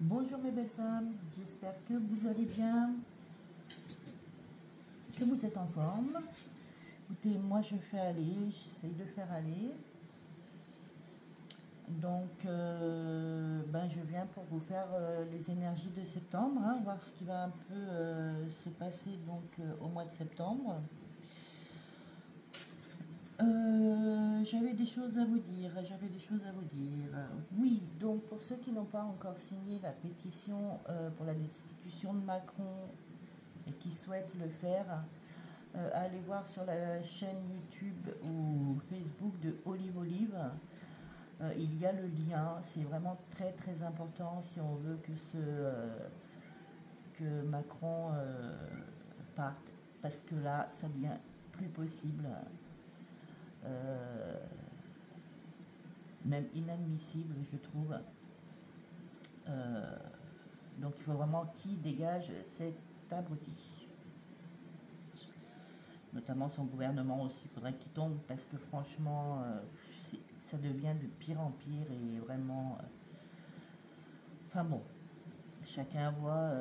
Bonjour mes belles âmes, j'espère que vous allez bien, que vous êtes en forme. Écoutez, moi je fais aller, j'essaye de faire aller. Donc, je viens pour vous faire les énergies de septembre, hein, voir ce qui va un peu se passer donc au mois de septembre. J'avais des choses à vous dire, Oui, donc pour ceux qui n'ont pas encore signé la pétition pour la destitution de Macron et qui souhaitent le faire, allez voir sur la chaîne YouTube ou Facebook de Olive Olive. Il y a le lien, c'est vraiment très très important si on veut que Macron parte, parce que là, ça devient plus possible. Même inadmissible, je trouve. Donc il faut vraiment qu'il dégage cet abruti. Notamment son gouvernement aussi, il faudrait qu'il tombe parce que franchement, ça devient de pire en pire et vraiment... enfin bon, chacun voit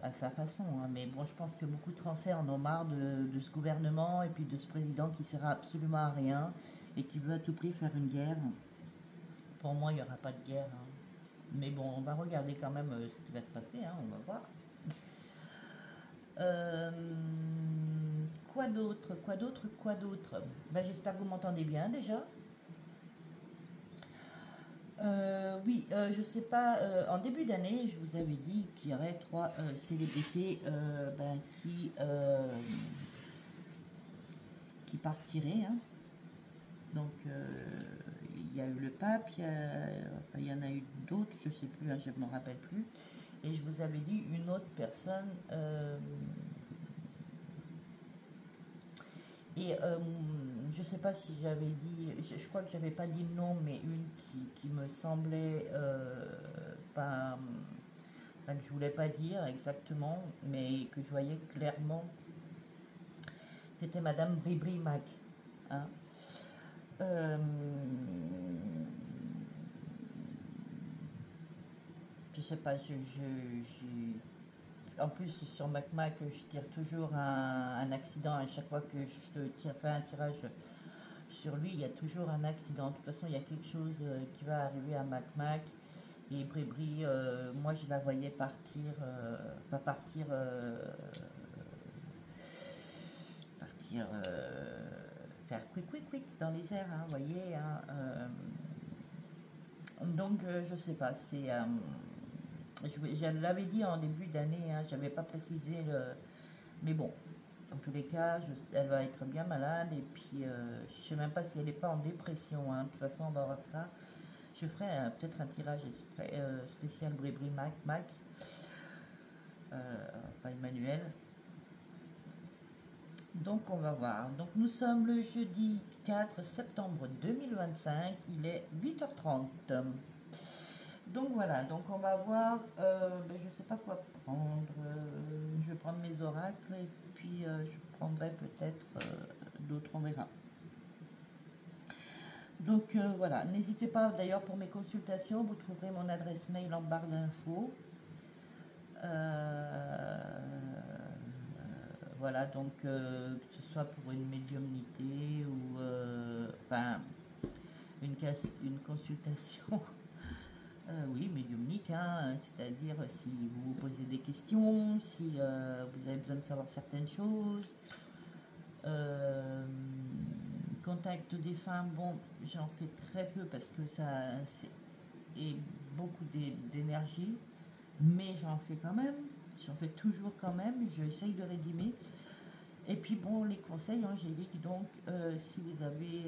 à sa façon, hein, mais bon, je pense que beaucoup de Français en ont marre de ce gouvernement et puis de ce président qui sert absolument à rien et qui veut à tout prix faire une guerre. Pour moi, il n'y aura pas de guerre, hein. Mais bon, on va regarder quand même ce qui va se passer, hein, on va voir. Quoi d'autre? J'espère que vous m'entendez bien déjà. Oui, je sais pas, en début d'année, je vous avais dit qu'il y aurait 3 célébrités qui partiraient, hein. Donc, il y a eu le pape, il y en a eu d'autres, je sais plus, hein, je ne me rappelle plus. Et je vous avais dit une autre personne. Je sais pas si j'avais dit, je crois que j'avais pas dit non, mais une qui me semblait pas, que je voulais pas dire exactement, mais que je voyais clairement, c'était Madame Bribri Mac. Hein. Je sais pas, en plus sur MacMac, je tire toujours un accident à chaque fois que je fais un tirage sur lui, il y a toujours un accident. De toute façon, il y a quelque chose qui va arriver à MacMac. Et Brébry, moi je la voyais partir, faire quick dans les airs, hein, vous voyez. Hein, donc je sais pas, je l'avais dit en début d'année, hein, j'avais pas précisé mais bon, dans tous les cas, elle va être bien malade et puis je sais même pas si elle n'est pas en dépression, hein. De toute façon on va voir ça. Je ferai peut-être un tirage spécial Brébry Mac, pas Emmanuel. Donc on va voir. Donc nous sommes le jeudi 4 septembre 2025, il est 8h30. Donc voilà, donc on va voir, je ne sais pas quoi prendre, je vais prendre mes oracles et puis je prendrai peut-être d'autres, on verra. Donc voilà, n'hésitez pas d'ailleurs pour mes consultations, vous trouverez mon adresse mail en barre d'infos. Voilà, donc que ce soit pour une médiumnité ou une consultation. Oui, médiumnique, hein, c'est-à-dire si vous vous posez des questions, si vous avez besoin de savoir certaines choses. Contact des femmes, bon, j'en fais très peu parce que ça est beaucoup d'énergie, mais j'en fais quand même, j'en fais toujours quand même, j'essaye de rédimer. Et puis bon, les conseils angéliques, donc si vous avez,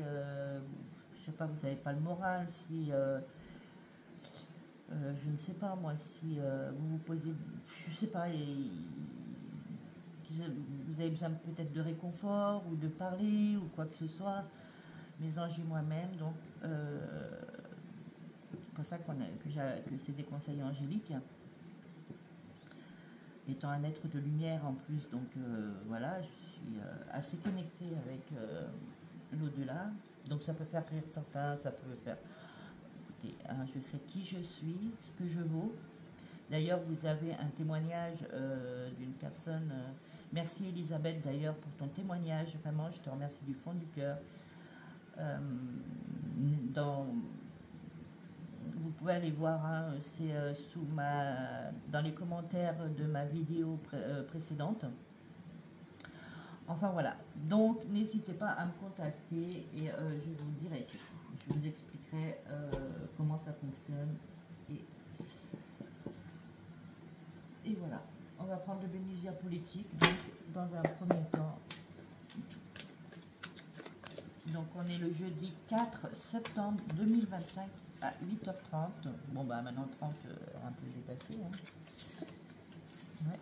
je sais pas, vous n'avez pas le moral, si... je ne sais pas moi, si vous vous posez, je sais pas, vous avez besoin peut-être de réconfort ou de parler ou quoi que ce soit, mes anges et moi-même, donc c'est pour ça que c'est des conseils angéliques, étant un être de lumière en plus, donc voilà, je suis assez connectée avec l'au-delà, donc ça peut faire rire certains, ça peut faire... Écoutez, hein, je sais qui je suis, ce que je vaux. D'ailleurs, vous avez un témoignage d'une personne. Merci Elisabeth d'ailleurs pour ton témoignage. Vraiment, je te remercie du fond du cœur. Dans, vous pouvez aller voir, hein, c'est dans les commentaires de ma vidéo précédente. Enfin voilà, donc n'hésitez pas à me contacter et je vous dirai, je vous expliquerai comment ça fonctionne. Et voilà, on va prendre le bénéficiaire politique. Donc dans un premier temps, donc on est le jeudi 4 septembre 2025 à 8h30. Bon bah maintenant 30 un peu dépassé. Hein. Ouais.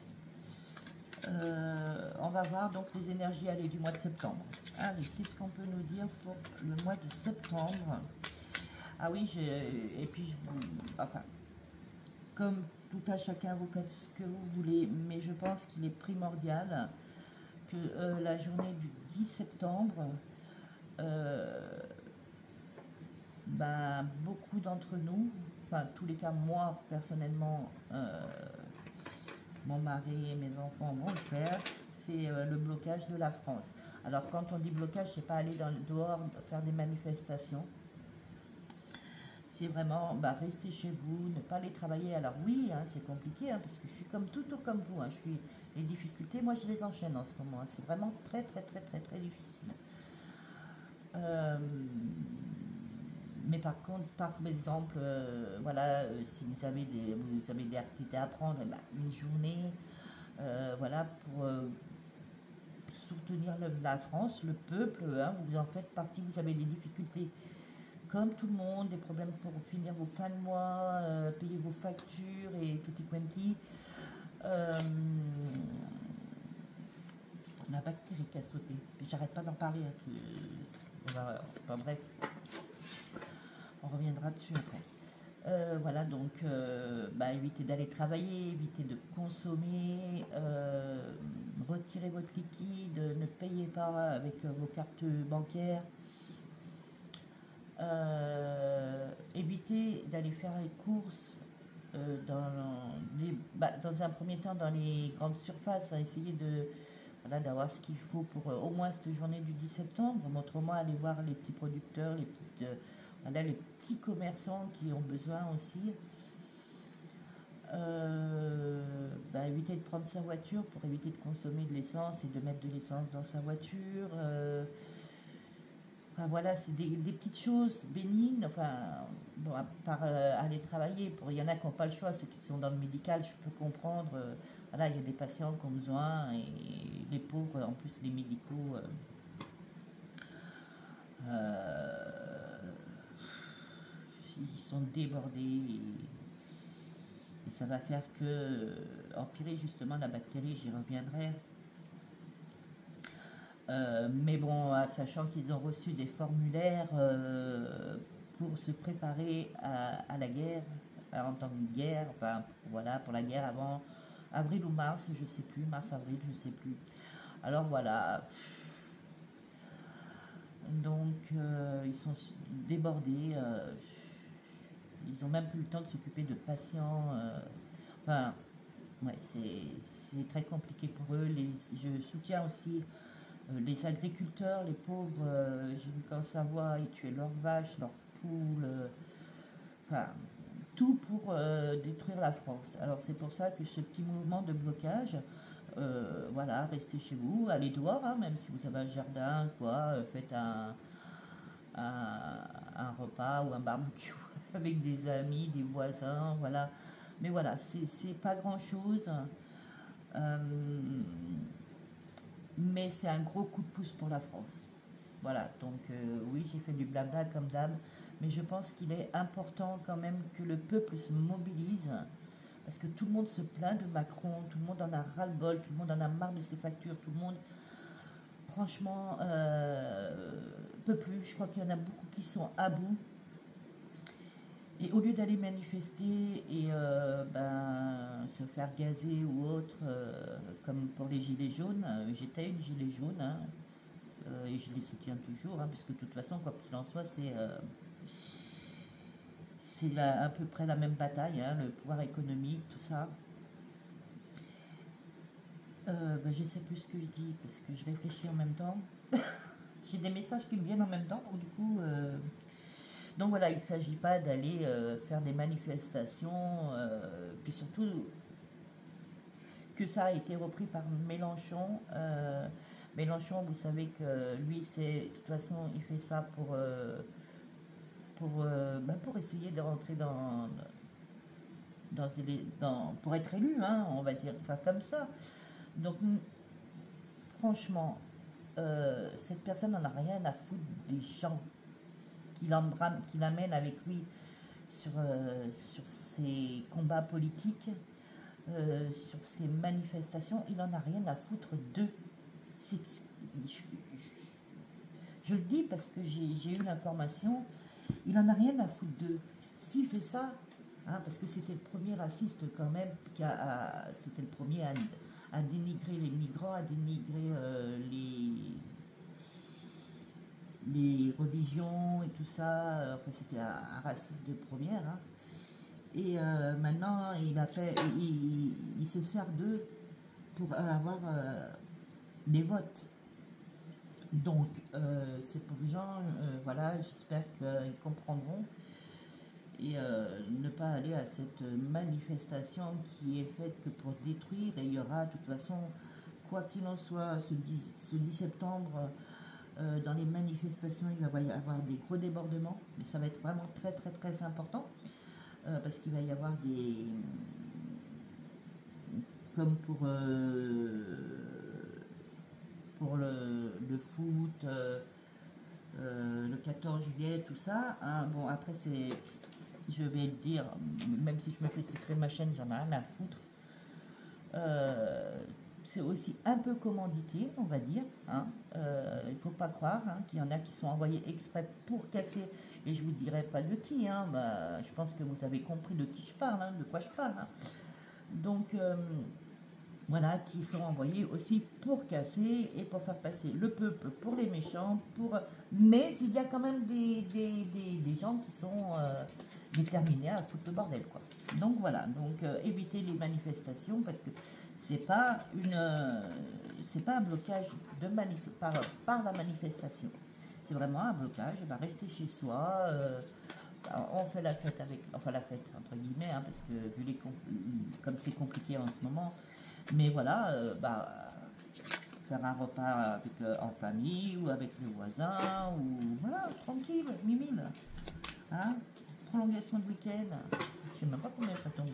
On va voir donc les énergies allez, du mois de septembre. Allez, qu'est-ce qu'on peut nous dire pour le mois de septembre? Ah oui, et puis enfin, comme tout à chacun, vous faites ce que vous voulez, mais je pense qu'il est primordial que la journée du 10 septembre, beaucoup d'entre nous, enfin tous les cas moi personnellement, mon mari, mes enfants vont le faire, c'est le blocage de la France. Alors quand on dit blocage, c'est pas aller dans le dehors faire des manifestations. C'est vraiment rester chez vous, ne pas aller travailler. Alors oui, hein, c'est compliqué, hein, parce que je suis comme comme vous. Hein, les difficultés, moi je les enchaîne en ce moment. Hein, c'est vraiment très difficile. Mais par contre, par exemple, voilà, si vous avez des activités à apprendre, une journée, voilà, pour soutenir la France, le peuple, hein, vous en faites partie, vous avez des difficultés comme tout le monde, des problèmes pour finir vos fins de mois, payer vos factures et tutti quanti. La bactérie qui a sauté, j'arrête pas d'en parler. Bref, on reviendra dessus après. Voilà, donc évitez d'aller travailler, évitez de consommer, retirez votre liquide, ne payez pas avec vos cartes bancaires. Évitez d'aller faire les courses dans un premier temps dans les grandes surfaces, à essayer d'avoir ce qu'il faut pour au moins cette journée du 10 septembre. Autrement, allez voir les petits producteurs, les petits commerçants qui ont besoin aussi. Éviter de prendre sa voiture pour éviter de consommer de l'essence et de mettre de l'essence dans sa voiture. Enfin, voilà, c'est des petites choses bénignes. Enfin, bon, à part aller travailler, il y en a qui n'ont pas le choix, ceux qui sont dans le médical, je peux comprendre. Voilà, il y a des patients qui ont besoin et les pauvres, en plus les médicaux, ils sont débordés et ça va faire que empirer justement la bactérie, j'y reviendrai. Mais bon, sachant qu'ils ont reçu des formulaires pour se préparer à la guerre, en tant que guerre, enfin voilà, pour la guerre avant avril ou mars, je sais plus, mars-avril, je sais plus. Alors voilà. Donc ils sont débordés, ils ont même plus le temps de s'occuper de patients. Enfin, ouais, c'est très compliqué pour eux. Je soutiens aussi les agriculteurs, les pauvres. J'ai vu qu'en Savoie, ils tuaient leurs vaches, leurs poules, enfin, tout pour détruire la France. Alors c'est pour ça que ce petit mouvement de blocage, voilà, restez chez vous, allez dehors, hein, même si vous avez un jardin, quoi, faites un repas ou un barbecue avec des amis, des voisins, voilà. Mais voilà, c'est pas grand chose. Mais c'est un gros coup de pouce pour la France. Voilà, donc oui, j'ai fait du blabla comme d'hab, mais je pense qu'il est important quand même que le peuple se mobilise, parce que tout le monde se plaint de Macron, tout le monde en a ras-le-bol, tout le monde en a marre de ses factures, tout le monde, franchement, peut plus. Je crois qu'il y en a beaucoup qui sont à bout. Et au lieu d'aller manifester et se faire gazer ou autre, comme pour les gilets jaunes, j'étais une gilet jaune, hein, et je les soutiens toujours, hein, puisque de toute façon, quoi qu'il en soit, c'est à peu près la même bataille, hein, le pouvoir économique, tout ça. Ben, je sais plus ce que je dis parce que je réfléchis en même temps. J'ai des messages qui me viennent en même temps, donc du coup. Donc voilà, il ne s'agit pas d'aller faire des manifestations, puis surtout que ça a été repris par Mélenchon. Mélenchon, vous savez que lui, de toute façon, il fait ça pour essayer de rentrer pour être élu, hein, on va dire ça comme ça. Donc, franchement, cette personne n'en a rien à foutre des gens qu'il amène avec lui sur ses combats politiques, sur ses manifestations. Il n'en a rien à foutre d'eux. Je le dis parce que j'ai eu l'information, il n'en a rien à foutre d'eux. S'il fait ça, hein, parce que c'était le premier raciste quand même, c'était le premier à dénigrer les migrants, à dénigrer les religions et tout ça. Après, c'était un raciste de première. Hein. Et maintenant, il se sert d'eux pour avoir des votes. Donc, ces pauvres gens, voilà, j'espère qu'ils comprendront et ne pas aller à cette manifestation qui est faite que pour détruire. Et il y aura, de toute façon, quoi qu'il en soit, ce 10 septembre, dans les manifestations, il va y avoir des gros débordements, mais ça va être vraiment très très très important, parce qu'il va y avoir comme pour le foot, le 14 juillet, tout ça, hein. Bon, après, je vais le dire, même si je me fais secret ma chaîne, j'en ai rien à foutre. C'est aussi un peu commandité, on va dire. Hein. Il ne faut pas croire hein, qu'il y en a qui sont envoyés exprès pour casser, et je ne vous dirai pas de qui. Hein, bah, je pense que vous avez compris de qui je parle, hein, de quoi je parle. Hein. Donc, voilà, qui sont envoyés aussi pour casser et pour faire passer le peuple pour les méchants. Mais il y a quand même des gens qui sont déterminés à foutre le bordel, quoi. Donc voilà, donc évitez les manifestations parce que c'est pas un blocage par la manifestation. C'est vraiment un blocage. On va rester chez soi. On fait la fête enfin la fête entre guillemets, hein, parce que comme c'est compliqué en ce moment. Mais voilà, faire un repas en famille ou avec les voisins, ou voilà, tranquille, mimile. Hein, prolongation de week-end. Je sais même pas combien ça tombe.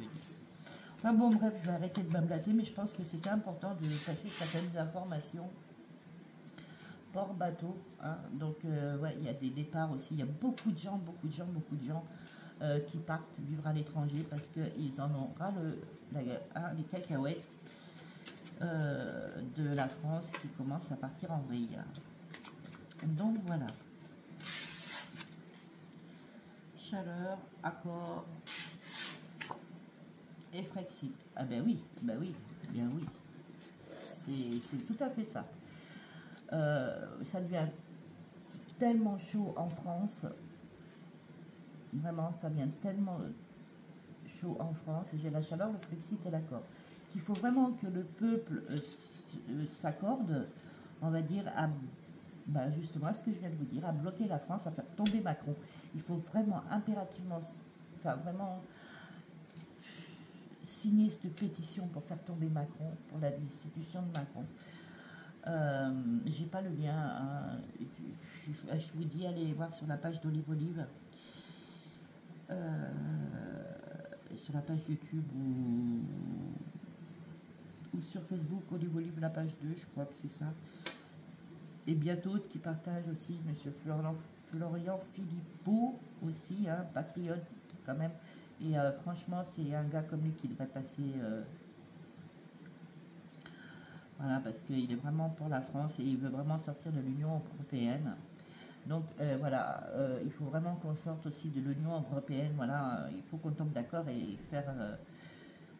Enfin bon, bref, je vais arrêter de m'ablater, mais je pense que c'était important de passer certaines informations. Port bateau, hein, donc ouais, il y a des départs aussi. Il y a beaucoup de gens qui partent vivre à l'étranger parce qu'ils en ont ras les cacahuètes. De la France qui commence à partir en vrille. Donc voilà. Chaleur, accord et Frexit. Ah ben oui, bien oui. C'est tout à fait ça. Ça devient tellement chaud en France. Vraiment, ça devient tellement chaud en France. J'ai la chaleur, le Frexit et l'accord. Il faut vraiment que le peuple s'accorde, on va dire, à justement ce que je viens de vous dire, à bloquer la France, à faire tomber Macron. Il faut vraiment impérativement, vraiment signer cette pétition pour faire tomber Macron, pour la destitution de Macron. J'ai pas le lien, hein. Je vous dis, allez voir sur la page d'Olive Olive. Sur la page YouTube ou sur Facebook, Olive Olive, la page 2, je crois que c'est ça. Et bien d'autres qui partagent aussi, monsieur Florian Philippot aussi, hein, patriote quand même. Et franchement, c'est un gars comme lui qui devrait passer. Voilà, parce qu'il est vraiment pour la France et il veut vraiment sortir de l'Union européenne. Donc voilà, il faut vraiment qu'on sorte aussi de l'Union européenne. Voilà, il faut qu'on tombe d'accord et faire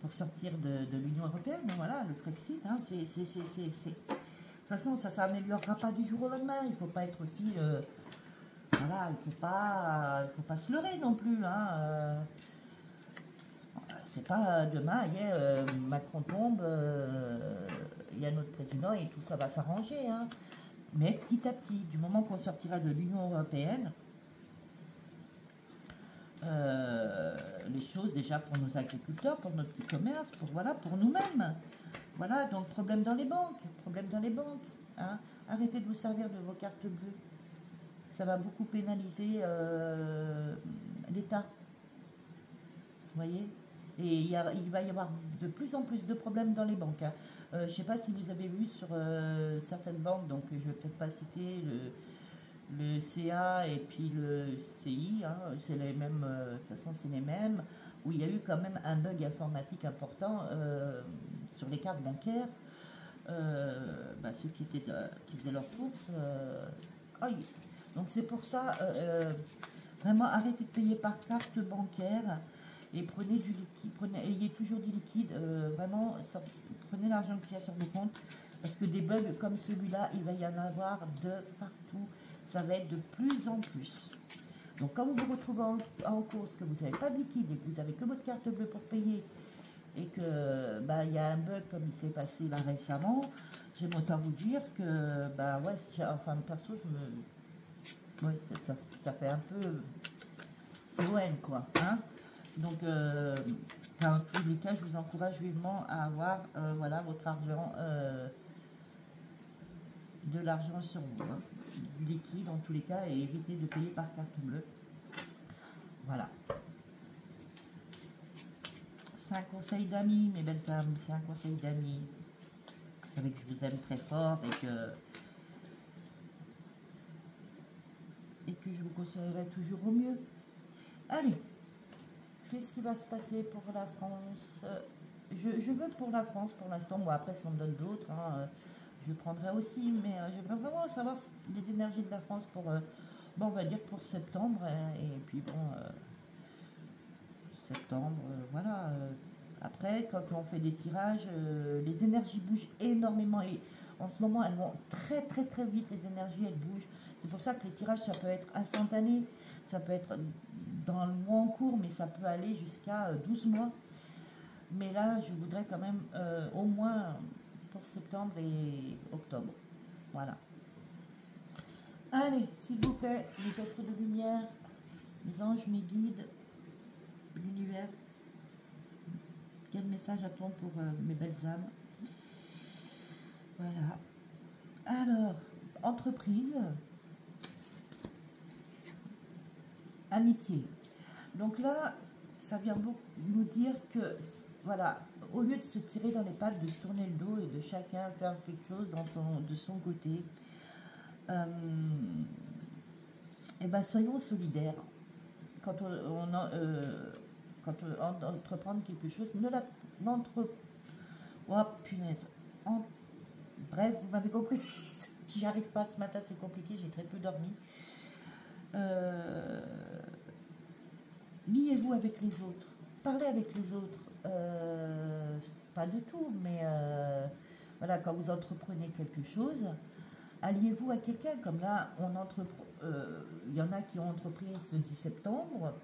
pour sortir de l'Union européenne. Voilà, le Frexit, hein, de toute façon, ça s'améliorera pas du jour au lendemain. Il ne faut pas être aussi voilà, il faut pas se leurrer non plus. Hein, c'est pas demain, Macron tombe, il y a notre président et tout ça va s'arranger. Hein. Mais petit à petit, du moment qu'on sortira de l'Union européenne, les choses déjà pour nos agriculteurs, pour notre petit commerce, pour nous-mêmes. Voilà, donc problème dans les banques, hein. Arrêtez de vous servir de vos cartes bleues. Ça va beaucoup pénaliser l'État. Vous voyez? Et il va y avoir de plus en plus de problèmes dans les banques. Hein. Je ne sais pas si vous avez vu sur certaines banques, donc je ne vais peut-être pas citer le CA et puis le CI, hein, c'est les mêmes, de toute façon c'est les mêmes, où il y a eu quand même un bug informatique important sur les cartes bancaires. Ceux qui faisaient leurs courses, donc c'est pour ça, vraiment arrêtez de payer par carte bancaire et prenez du liquide, ayez toujours du liquide, vraiment prenez l'argent qu'il y a sur le compte, parce que des bugs comme celui-là, il va y en avoir de partout, ça va être de plus en plus. Donc quand vous vous retrouvez en course, que vous n'avez pas de liquide et que vous n'avez que votre carte bleue pour payer, et que il y a un bug comme il s'est passé là récemment, j'aime autant vous dire que perso ça fait un peu CON quoi, hein. Donc dans tous les cas je vous encourage vivement à avoir votre argent, de l'argent sur vous, hein, du liquide en tous les cas, et éviter de payer par carte bleue. Voilà. C'est un conseil d'amis, mes belles âmes, c'est un conseil d'amis. Vous savez que je vous aime très fort et que je vous conseillerai toujours au mieux. Allez, qu'est-ce qui va se passer pour la France? Je veux pour la France pour l'instant. Moi, après, ça me donne d'autres. Hein, je prendrai aussi, mais j'aimerais vraiment savoir les énergies de la France pour, on va dire pour septembre. Hein, et puis bon, septembre, voilà. Après, quand on fait des tirages, les énergies bougent énormément et en ce moment, elles vont très très très vite, les énergies, elles bougent. C'est pour ça que les tirages, ça peut être instantané, ça peut être dans le mois en cours, mais ça peut aller jusqu'à 12 mois. Mais là, je voudrais quand même au moins pour septembre et octobre. Voilà. Allez, s'il vous plaît, les êtres de lumière, mes anges, mes guides, l'univers, quel message attend pour mes belles âmes? Voilà. Alors, entreprise, amitié. Donc là, ça vient nous dire que, voilà, au lieu de se tirer dans les pattes, de se tourner le dos et de chacun faire quelque chose de son côté, soyons solidaires. Quand on entreprend quelque chose, oh punaise. Bref, vous m'avez compris. J'y arrive pas ce matin, c'est compliqué, j'ai très peu dormi. Liez-vous avec les autres, parlez avec les autres, pas de tout, mais voilà, quand vous entreprenez quelque chose, alliez-vous à quelqu'un, comme là, il y en a qui ont entrepris ce 10 septembre,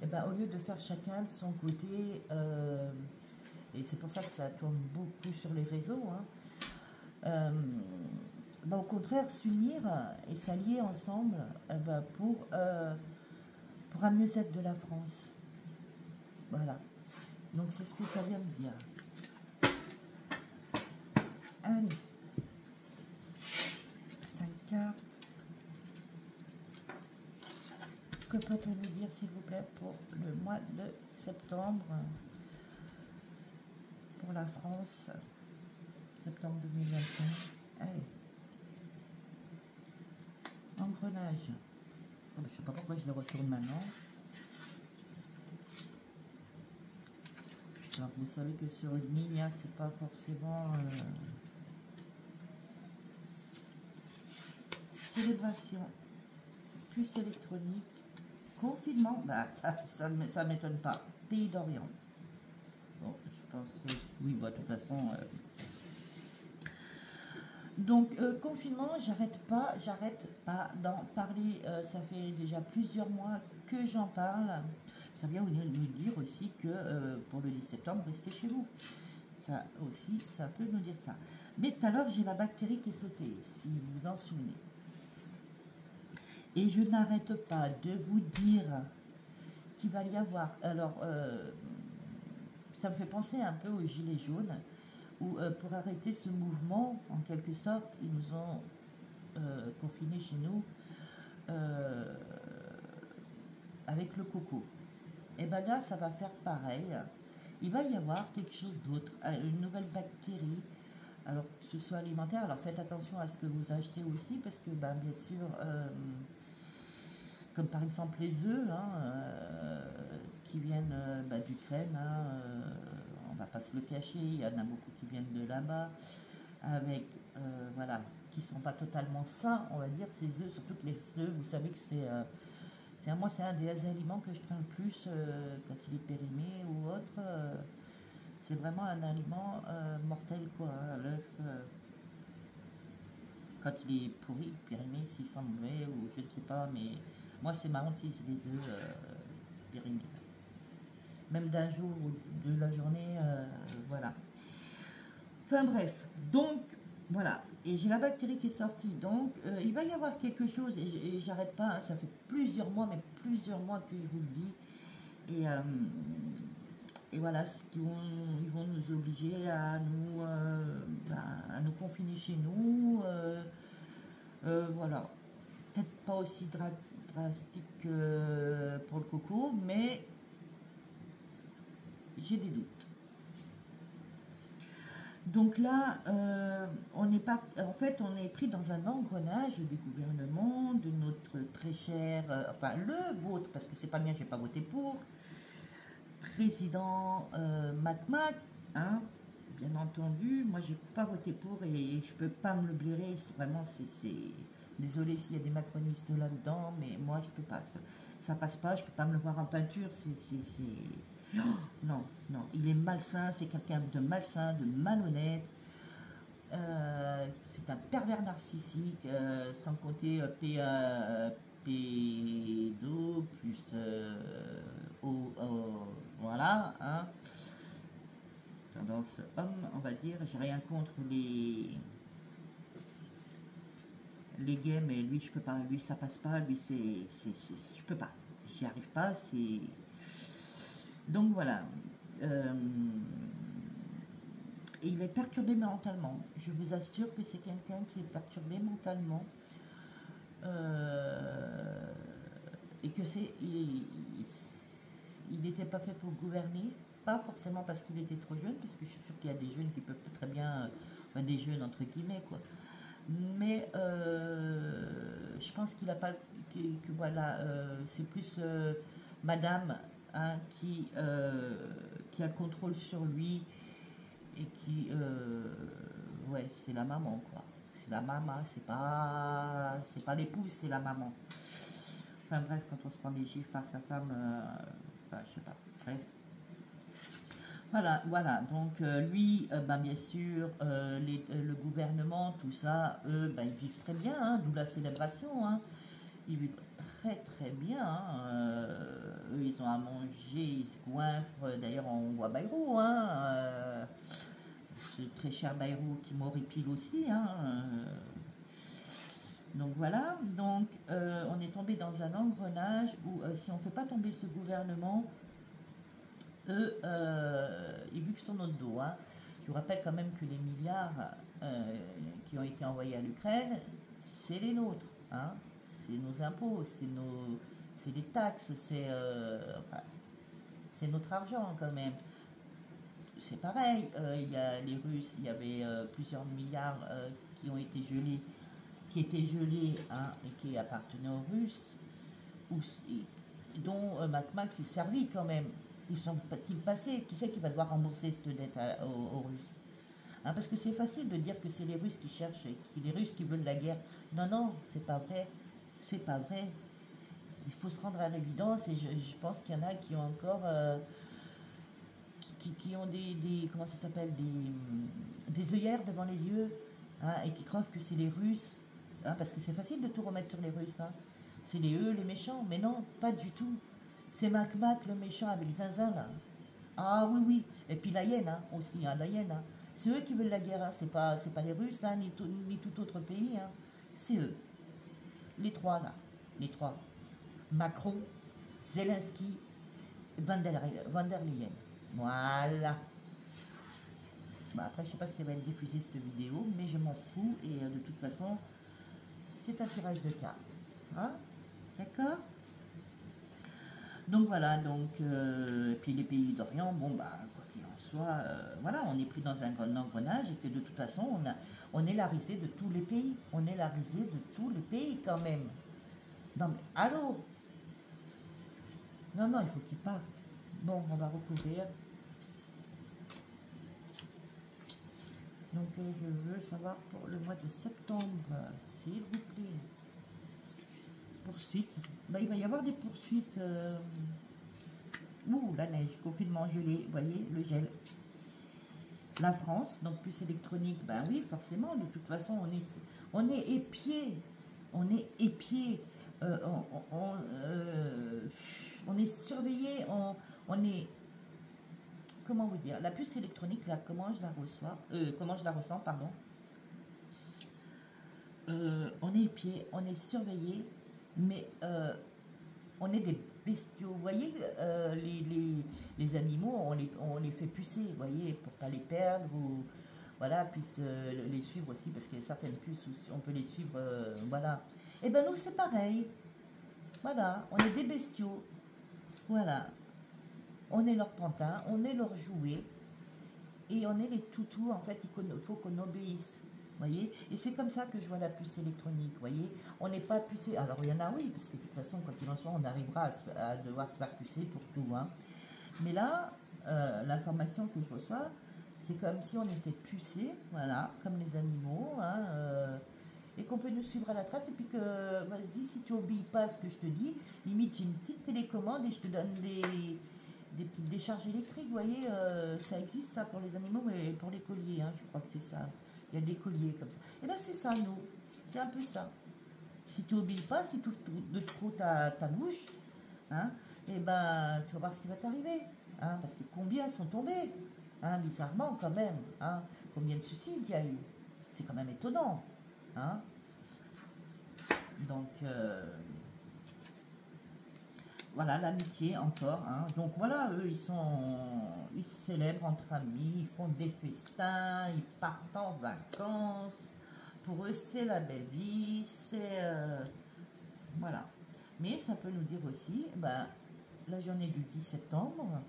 et au lieu de faire chacun de son côté, et c'est pour ça que ça tourne beaucoup sur les réseaux, hein, au contraire, s'unir et s'allier ensemble pour un mieux-être de la France. Voilà. Donc c'est ce que ça vient de dire. Allez. 5 cartes. Que peut-on nous dire, s'il vous plaît, pour le mois de septembre, pour la France, septembre 2025. Allez. Engrenage. Je ne sais pas pourquoi je le retourne maintenant. Alors vous savez que sur une ligne, c'est pas forcément célébration, plus électronique, confinement, ça ne m'étonne pas. Pays d'Orient. Bon, je pense, oui, de toute façon, Donc, confinement, j'arrête pas d'en parler. Ça fait déjà plusieurs mois que j'en parle. Ça vient nous dire aussi que pour le 10 septembre, restez chez vous. Ça aussi, ça peut nous dire ça. Mais tout à l'heure, j'ai la bactérie qui est sautée, si vous vous en souvenez. Et je n'arrête pas de vous dire qu'il va y avoir. Alors, ça me fait penser un peu aux Gilets jaunes, où pour arrêter ce mouvement, en quelque sorte, ils nous ont confinés chez nous avec le coco. Et bien là, ça va faire pareil. Il va y avoir quelque chose d'autre, une nouvelle bactérie. Alors, que ce soit alimentaire, alors faites attention à ce que vous achetez aussi, parce que, ben, bien sûr, comme par exemple les œufs qui viennent d'Ukraine, on va pas se le cacher, il y en a beaucoup qui viennent de là-bas, avec, voilà, qui sont pas totalement sains, on va dire, ces œufs, surtout que les œufs, vous savez que moi, c'est un des aliments que je crains le plus quand il est périmé ou autre. C'est vraiment un aliment mortel, quoi. L'œuf, quand il est pourri, périmé, s'il sent mauvais, ou je ne sais pas, mais moi, c'est ma hantise, les œufs périmés. Même d'un jour ou de la journée, voilà. Enfin bref, donc, voilà. Et j'ai la bactérie qui est sortie, donc il va y avoir quelque chose, et j'arrête pas, hein, ça fait plusieurs mois, mais plusieurs mois que je vous le dis. Et voilà, ils vont nous obliger à nous confiner chez nous. Voilà. Peut-être pas aussi drastique que pour le coco, mais j'ai des doutes. Donc là, on est pris dans un engrenage du gouvernement, de notre très cher, enfin le vôtre, parce que c'est pas le mien, j'ai pas voté pour, président Mac, hein, bien entendu. Moi, j'ai pas voté pour et je peux pas me le blairer. Vraiment, désolé s'il y a des macronistes là-dedans, mais moi, je peux pas. Ça passe pas. Je peux pas me le voir en peinture. Oh, non, non. Il est malsain. C'est quelqu'un de malsain, de malhonnête. C'est un pervers narcissique, sans compter pédo plus voilà, hein. Tendance homme, on va dire. J'ai rien contre les gays, mais lui je peux pas, lui ça passe pas, lui je peux pas, j'y arrive pas, c'est donc voilà. Il est perturbé mentalement. Je vous assure que c'est quelqu'un qui est perturbé mentalement. Et que il n'était pas fait pour gouverner, pas forcément parce qu'il était trop jeune, parce que je suis sûre qu'il y a des jeunes qui peuvent très bien, des jeunes entre guillemets quoi. Mais je pense qu'il a pas, que voilà, c'est plus Madame hein, qui a le contrôle sur lui et qui, ouais, c'est la maman quoi. C'est la maman, c'est pas l'épouse, c'est la maman. Enfin bref, quand on se prend des chiffres par sa femme, je sais pas, bref. Voilà, donc lui, bien sûr, le gouvernement, tout ça, eux, ils vivent très bien, hein, d'où la célébration, hein. Ils vivent très très bien, hein. Eux, ils ont à manger, ils se goinfrent, d'ailleurs on voit Bayrou, hein, ce très cher Bayrou qui m'horripile aussi, hein. Donc voilà, donc on est tombé dans un engrenage où si on ne fait pas tomber ce gouvernement, eux, ils vivent sur notre dos. Hein. Je vous rappelle quand même que les milliards qui ont été envoyés à l'Ukraine, c'est les nôtres. Hein. C'est nos impôts, c'est les taxes, c'est notre argent quand même. C'est pareil, il y a les Russes, il y avait plusieurs milliards qui ont été gelés, hein, et qui appartenaient aux Russes, dont Mac s'est servi quand même. Ils sont-ils passés? Qui c'est qui va devoir rembourser cette dette aux Russes hein, parce que c'est facile de dire que c'est les Russes qui cherchent, les Russes qui veulent la guerre. Non, non, c'est pas vrai. C'est pas vrai. Il faut se rendre à l'évidence et je pense qu'il y en a qui ont encore... qui ont des comment ça s'appelle, des œillères devant les yeux. hein, et qui croient que c'est les Russes, hein, parce que c'est facile de tout remettre sur les Russes, hein. C'est eux les méchants, mais non, pas du tout. C'est Mac le méchant avec Zinzin là. Ah oui, oui, et puis la hyène hein, aussi, hein, la hyène. Hein. C'est eux qui veulent la guerre, hein. C'est pas les Russes, hein, ni tout autre pays, hein. C'est eux. Les trois là, les trois. Macron, Zelensky, Van der Leyen. Voilà. Bah, après, je sais pas si elle va être diffusée cette vidéo, mais je m'en fous, et de toute façon, c'est un tirage de cartes. Hein? D'accord? Donc voilà, donc, et puis les pays d'Orient, bon, bah, quoi qu'il en soit, voilà, on est pris dans un engrenage et que de toute façon, on est la risée de tous les pays. On est la risée de tous les pays quand même. Non mais, allô? Non, non, il faut qu'ils partent. Bon, on va recouvrir. Donc, je veux savoir pour le mois de septembre, s'il vous plaît. Poursuite. Bah, il va y avoir des poursuites. Ouh, la neige, confinement gelé, vous voyez, le gel. La France, donc plus électronique, ben oui, forcément, de toute façon, on est épiés. On est épiés. On est surveillé, on est... Comment vous dire? La puce électronique, là, comment je la reçois? Comment je la ressens, pardon. On est épiés, on est surveillé, mais on est des bestiaux. Vous voyez, les animaux, on les fait pucer, vous voyez, pour pas les perdre, ou voilà, puisse les suivre aussi, parce qu'il y a certaines puces où on peut les suivre, voilà. Et ben nous, c'est pareil. Voilà, on est des bestiaux. Voilà. On est leur pantin, on est leur jouet, et on est les toutous, en fait, il faut qu'on obéisse. Voyez, et c'est comme ça que je vois la puce électronique, voyez, on n'est pas pucé, alors il y en a oui, parce que de toute façon, quand il en soit, on arrivera à devoir se faire pucer pour tout, hein. Mais là, l'information que je reçois, c'est comme si on était pucé, voilà, comme les animaux, hein, et qu'on peut nous suivre à la trace, et puis que, vas-y, si tu obéis pas à ce que je te dis, limite, j'ai une petite télécommande et je te donne des petites décharges électriques, vous voyez, ça existe ça pour les animaux, mais pour les colliers, hein, je crois que c'est ça. Il y a des colliers comme ça. Et bien c'est ça, nous. C'est un peu ça. Si tu n'obéis pas, si tu de trop ta bouche, hein, et ben tu vas voir ce qui va t'arriver. Hein, parce que combien sont tombés, hein, bizarrement quand même. Hein, combien de suicides il y a eu. C'est quand même étonnant. Hein. Donc, voilà, l'amitié encore. Hein. Donc voilà, eux, ils se célèbrent entre amis, ils font des festins, ils partent en vacances. Pour eux, c'est la belle vie, c'est... voilà. Mais ça peut nous dire aussi, ben, la journée du 10 septembre,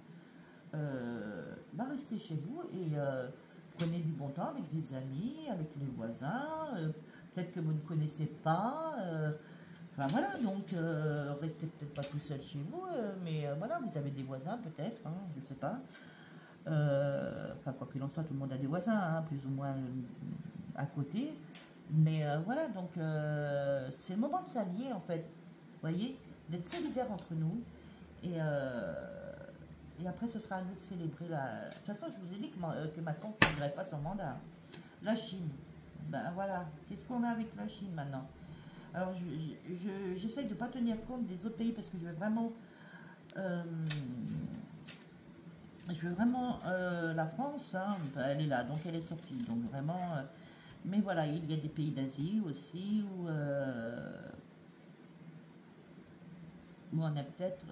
restez chez vous et prenez du bon temps avec des amis, avec les voisins, peut-être que vous ne connaissez pas... Enfin voilà, donc restez peut-être pas tout seul chez vous, mais voilà, vous avez des voisins peut-être, hein, je ne sais pas. Enfin, quoi qu'il en soit, tout le monde a des voisins, hein, plus ou moins à côté. Mais voilà, donc c'est le moment de s'allier en fait, vous voyez, d'être solidaires entre nous. Et après, ce sera à nous de célébrer la... De toute façon, je vous ai dit que Macron ne prendrait pas son mandat. La Chine, ben voilà, qu'est-ce qu'on a avec la Chine maintenant? Alors, j'essaye de ne pas tenir compte des autres pays parce que je veux vraiment... la France, hein, elle est là, donc elle est sortie. Donc vraiment... mais voilà, il y a des pays d'Asie aussi où on a peut-être...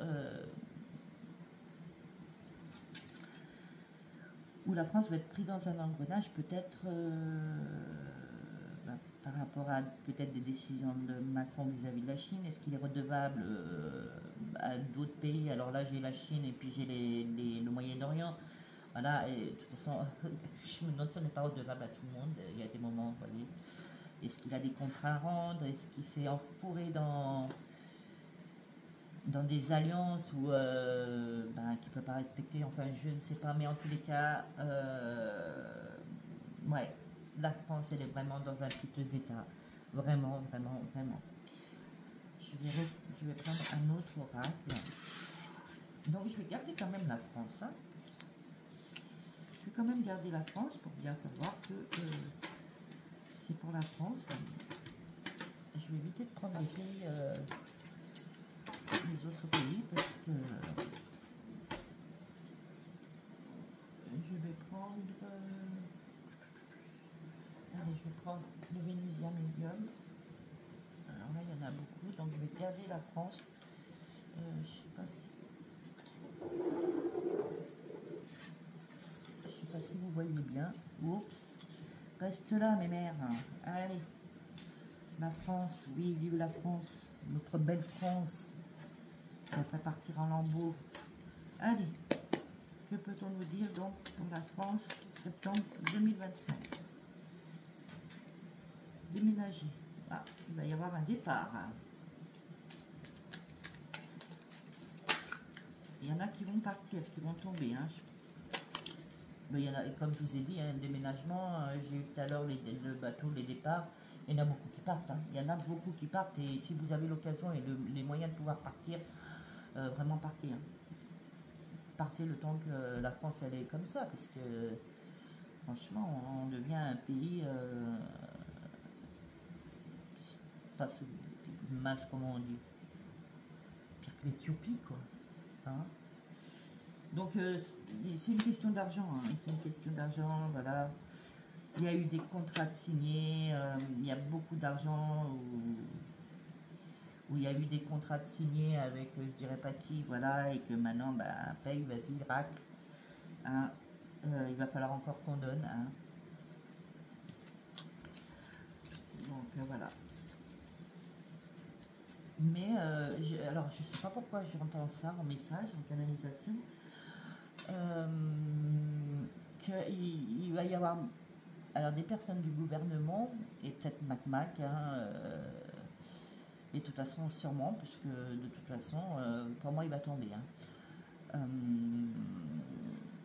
où la France va être prise dans un engrenage peut-être... par rapport à peut-être des décisions de Macron vis-à-vis de la Chine, est-ce qu'il est redevable à d'autres pays? Alors là, j'ai la Chine et puis j'ai le Moyen-Orient. Voilà, et de toute façon, je me demande si on n'est pas redevable à tout le monde. Il y a des moments, vous voyez. Est-ce qu'il a des contrats à rendre? Est-ce qu'il s'est enfouré dans des alliances où, qu'il ne peut pas respecter? Enfin, je ne sais pas, mais en tous les cas, ouais. La France, elle est vraiment dans un piteux état. Vraiment, vraiment, vraiment. Je vais prendre un autre oracle. Donc, je vais garder quand même la France. Hein. Je vais quand même garder la France pour bien savoir que c'est pour la France. Je vais éviter de prendre les pays, les autres pays, parce que je vais prendre... allez, je vais prendre le Vénusien médium. Alors là, il y en a beaucoup, donc je vais garder la France. Je sais pas si vous voyez bien. Oups. Reste là, mes mères. Allez. La France, oui, vive la France. Notre belle France. On va partir en lambeaux. Allez. Que peut-on nous dire donc pour la France, septembre 2025? Déménager. Ah, il va y avoir un départ. Il y en a qui vont partir, qui vont tomber. Hein. Mais il y en a, comme je vous ai dit, un déménagement, j'ai eu tout à l'heure le bateau, les départs. Il y en a beaucoup qui partent. Hein. Il y en a beaucoup qui partent. Et si vous avez l'occasion et les moyens de pouvoir partir, vraiment partez. Hein. Partez le temps que la France elle est comme ça. Parce que franchement, on devient un pays qui se passe mal, comment on dit. Pire que l'Éthiopie, quoi. Hein. Donc c'est une question d'argent, hein. C'est une question d'argent, voilà. Il y a eu des contrats signés, il y a beaucoup d'argent où il y a eu des contrats signés avec je dirais pas qui, voilà, et que maintenant, bah, paye, vas-y, racle. Hein. Il va falloir encore qu'on donne. Hein. Donc voilà. Mais alors je sais pas pourquoi j'entends ça en message, en canalisation. Qu'il va y avoir alors des personnes du gouvernement et peut-être Mac, hein, et de toute façon sûrement, puisque de toute façon pour moi il va tomber. Hein.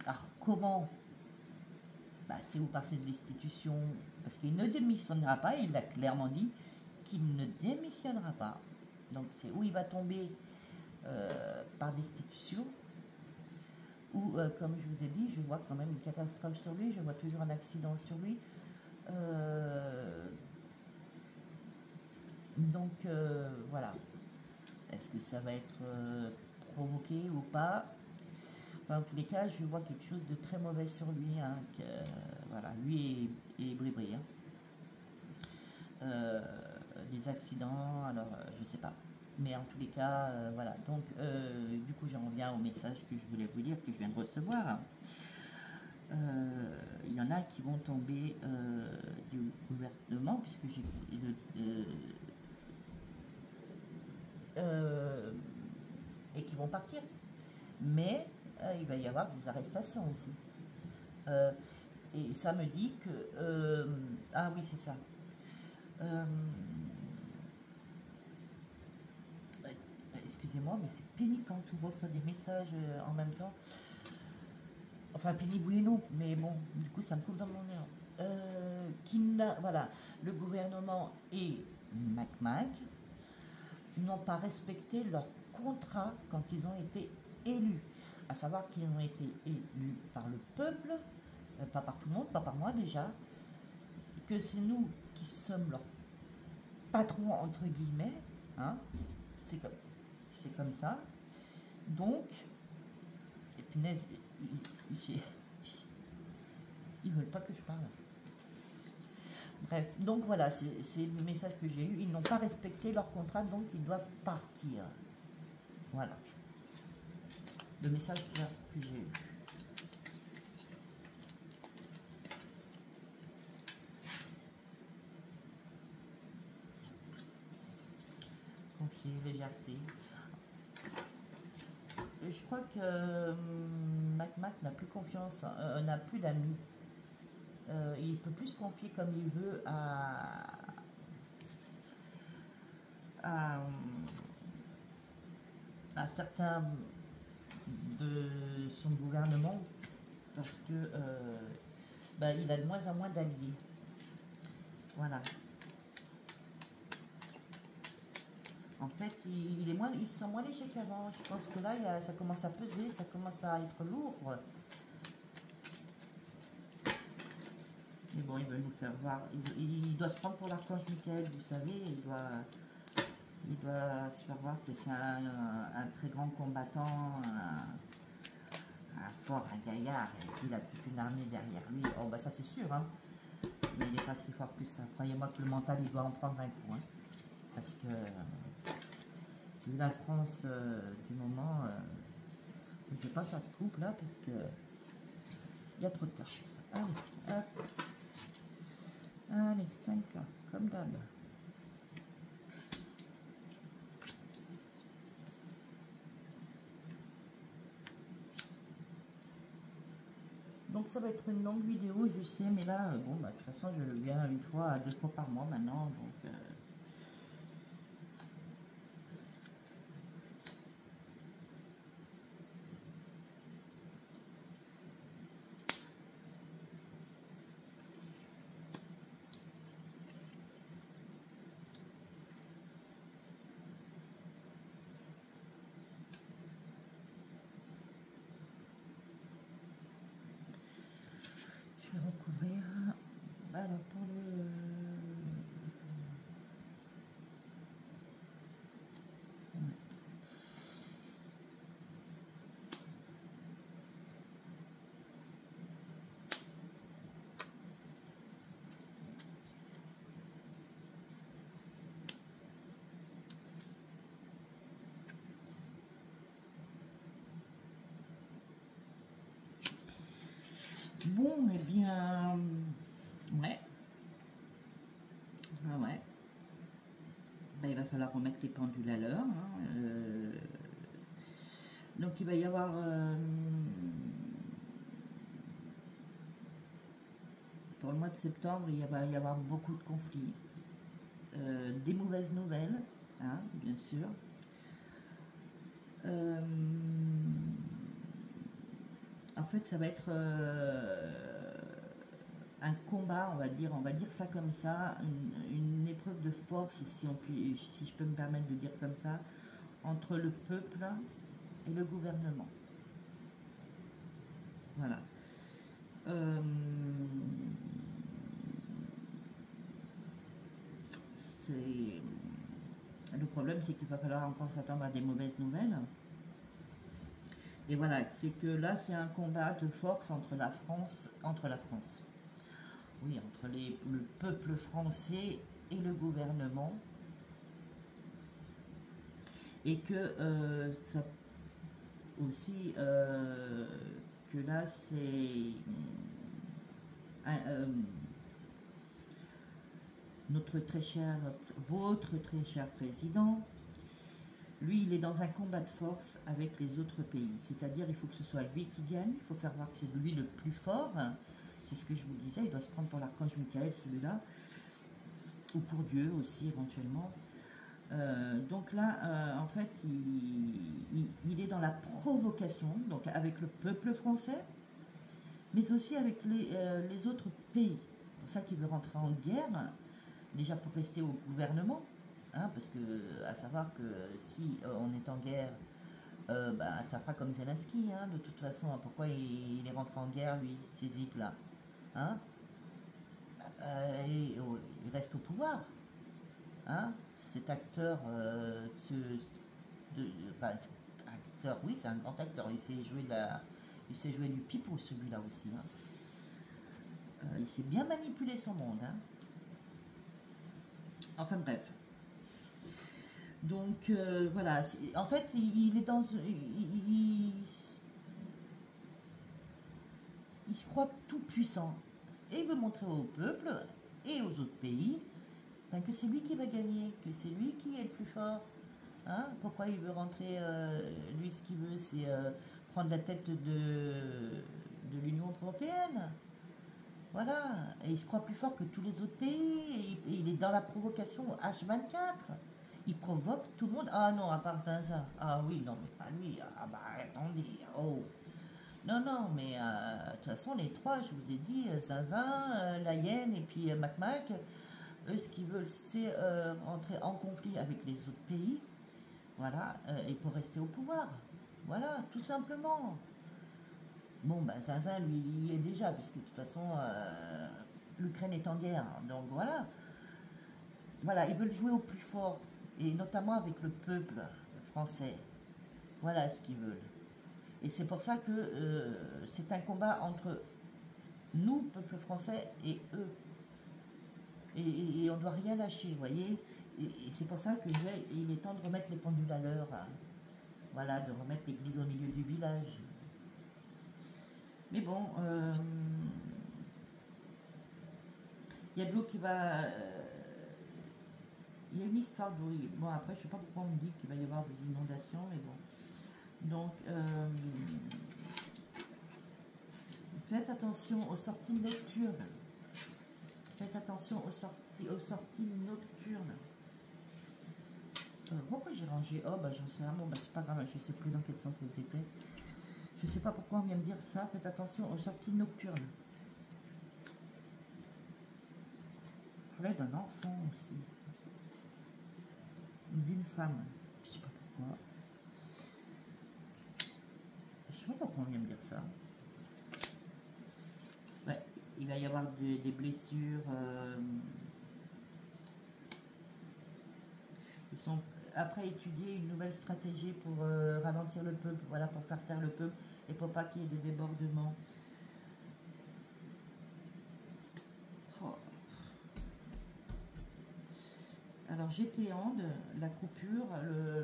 Alors comment? Bah, c'est au passé de destitution, parce qu'il ne démissionnera pas, il a clairement dit qu'il ne démissionnera pas. Donc c'est où il va tomber par destitution, ou comme je vous ai dit, je vois quand même une catastrophe sur lui, je vois toujours un accident sur lui. Donc voilà. Est-ce que ça va être provoqué ou pas? Enfin, en tous les cas, je vois quelque chose de très mauvais sur lui. Hein, que, voilà, lui et Bribri. Hein. Les accidents, alors je sais pas. Mais en tous les cas, voilà. Donc, du coup, j'en reviens au message que je voulais vous dire, que je viens de recevoir. Il y en a qui vont tomber du gouvernement, puisque j'ai et qui vont partir. Mais il va y avoir des arrestations aussi. Et ça me dit que... ah oui, c'est ça. Excusez-moi, mais c'est pénible quand on reçoit des messages en même temps. Enfin, pénible oui et non, mais bon, du coup, ça me coupe dans mon nerf. Voilà, le gouvernement et Mac n'ont pas respecté leur contrat quand ils ont été élus. À savoir qu'ils ont été élus par le peuple, pas par tout le monde, pas par moi déjà, que c'est nous qui sommes leurs patrons, entre guillemets, hein, c'est comme ça. Donc, et punaise, ils veulent pas que je parle. Bref, donc voilà, c'est le message que j'ai eu. Ils n'ont pas respecté leur contrat, donc ils doivent partir. Voilà. Le message que j'ai eu. Confier, légèreté. Et je crois que Mac n'a plus confiance, n'a plus d'amis. Il peut plus se confier comme il veut à certains de son gouvernement, parce que bah, il a de moins en moins d'alliés. Voilà. En fait, il se sent moins léger qu'avant. Je pense que là, ça commence à peser, ça commence à être lourd. c'est bon, il veut nous faire voir. Il doit se prendre pour l'archange Michael, vous savez, il doit se faire voir que c'est un très grand combattant, un fort, un gaillard, et qu'il a toute une armée derrière lui. Oh, bah ça c'est sûr, hein. Mais il n'est pas si fort que ça. Croyez-moi que le mental, il doit en prendre un coup, hein. Parce que, vu la France du moment, je ne vais pas faire de coupe là, parce que il y a trop de cartes. Allez, hop. Allez, 5 cartes, comme d'hab. Donc ça va être une longue vidéo, je sais, mais là, bon, bah, de toute façon, je le viens une fois à 2 fois par mois maintenant, donc... je vais recouvrir. Alors, pour le... Bon, eh bien... Ouais. Ah ouais. Ben, il va falloir remettre les pendules à l'heure, hein. Donc, il va y avoir... pour le mois de septembre, il va y avoir beaucoup de conflits. Des mauvaises nouvelles, hein, bien sûr. En fait, ça va être un combat, on va dire ça comme ça, une épreuve de force, si je peux me permettre de dire comme ça, entre le peuple et le gouvernement. Voilà. Le problème, c'est qu'il va falloir encore s'attendre à des mauvaises nouvelles. Et voilà, c'est que là, c'est un combat de force entre la France, oui, entre le peuple français et le gouvernement. Et que ça aussi, que là, c'est votre très cher président, lui, il est dans un combat de force avec les autres pays. C'est-à-dire, il faut que ce soit lui qui gagne, il faut faire voir que c'est lui le plus fort. C'est ce que je vous disais, il doit se prendre pour l'archange Michael, celui-là. Ou pour Dieu aussi, éventuellement. Donc là, en fait, il est dans la provocation, donc avec le peuple français, mais aussi avec les autres pays. C'est pour ça qu'il veut rentrer en guerre, déjà pour rester au gouvernement, hein, parce que, à savoir que si on est en guerre, bah, ça fera comme Zelensky, hein, de toute façon. Pourquoi il est rentré en guerre, lui, ces zips-là, hein, il reste au pouvoir, hein. Cet acteur, bah, acteur, oui, c'est un grand acteur. Il sait jouer du pipeau, celui-là aussi, hein. Il sait bien manipuler son monde, hein. Enfin bref. Donc voilà, en fait, il est dans, il se croit tout puissant et il veut montrer au peuple et aux autres pays que c'est lui qui va gagner, que c'est lui qui est le plus fort. Hein? Pourquoi il veut rentrer, lui ce qu'il veut c'est prendre la tête de l'Union européenne. Voilà, et il se croit plus fort que tous les autres pays, et il est dans la provocation H24. Il provoque tout le monde. Ah non, à part Zinzin. Ah oui, non, mais pas lui. Ah bah attendez, oh. Non, non, mais de toute façon, les trois, je vous ai dit, Zinzin, la Hyène et puis Mac, eux, ce qu'ils veulent, c'est entrer en conflit avec les autres pays, voilà, et pour rester au pouvoir. Voilà, tout simplement. Bon, ben Zinzin, lui, il y est déjà, puisque de toute façon, l'Ukraine est en guerre, donc voilà. Voilà, ils veulent jouer au plus fort, et notamment avec le peuple français. Voilà ce qu'ils veulent. Et c'est pour ça que c'est un combat entre nous, peuple français, et eux. Et on ne doit rien lâcher, vous voyez. Et c'est pour ça que il est temps de remettre les pendules à l'heure. Hein. Voilà, de remettre l'église au milieu du village. Mais bon, il y a de l'eau qui va... il y a une histoire d'eau. Bon, après, je ne sais pas pourquoi on me dit qu'il va y avoir des inondations, mais bon. Donc, faites attention aux sorties nocturnes. Faites attention aux sorties nocturnes. Pourquoi j'ai rangé? Oh, bah j'en sais rien. Bon, bah c'est pas grave, je sais plus dans quel sens elles étaient. Je sais pas pourquoi on vient me dire ça. Faites attention aux sorties nocturnes. Travail d'un enfant aussi. D'une femme. Je sais pas pourquoi. Je sais pas pourquoi on vient me dire ça. Ouais, il va y avoir des blessures. Ils sont après étudier une nouvelle stratégie pour ralentir le peuple, voilà, pour faire taire le peuple et pour pas qu'il y ait des débordements. Oh. Alors GT-Hand, la coupure,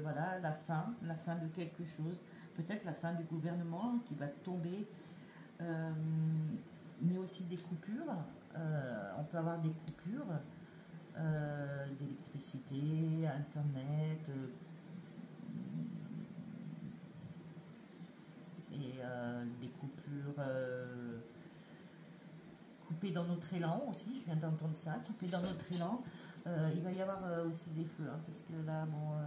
voilà, la fin de quelque chose, peut-être la fin du gouvernement qui va tomber, mais aussi des coupures. On peut avoir des coupures d'électricité, internet, et des coupures coupées dans notre élan aussi, je viens d'entendre ça, coupées dans notre élan. Il va y avoir aussi des feux, hein, parce que là, bon,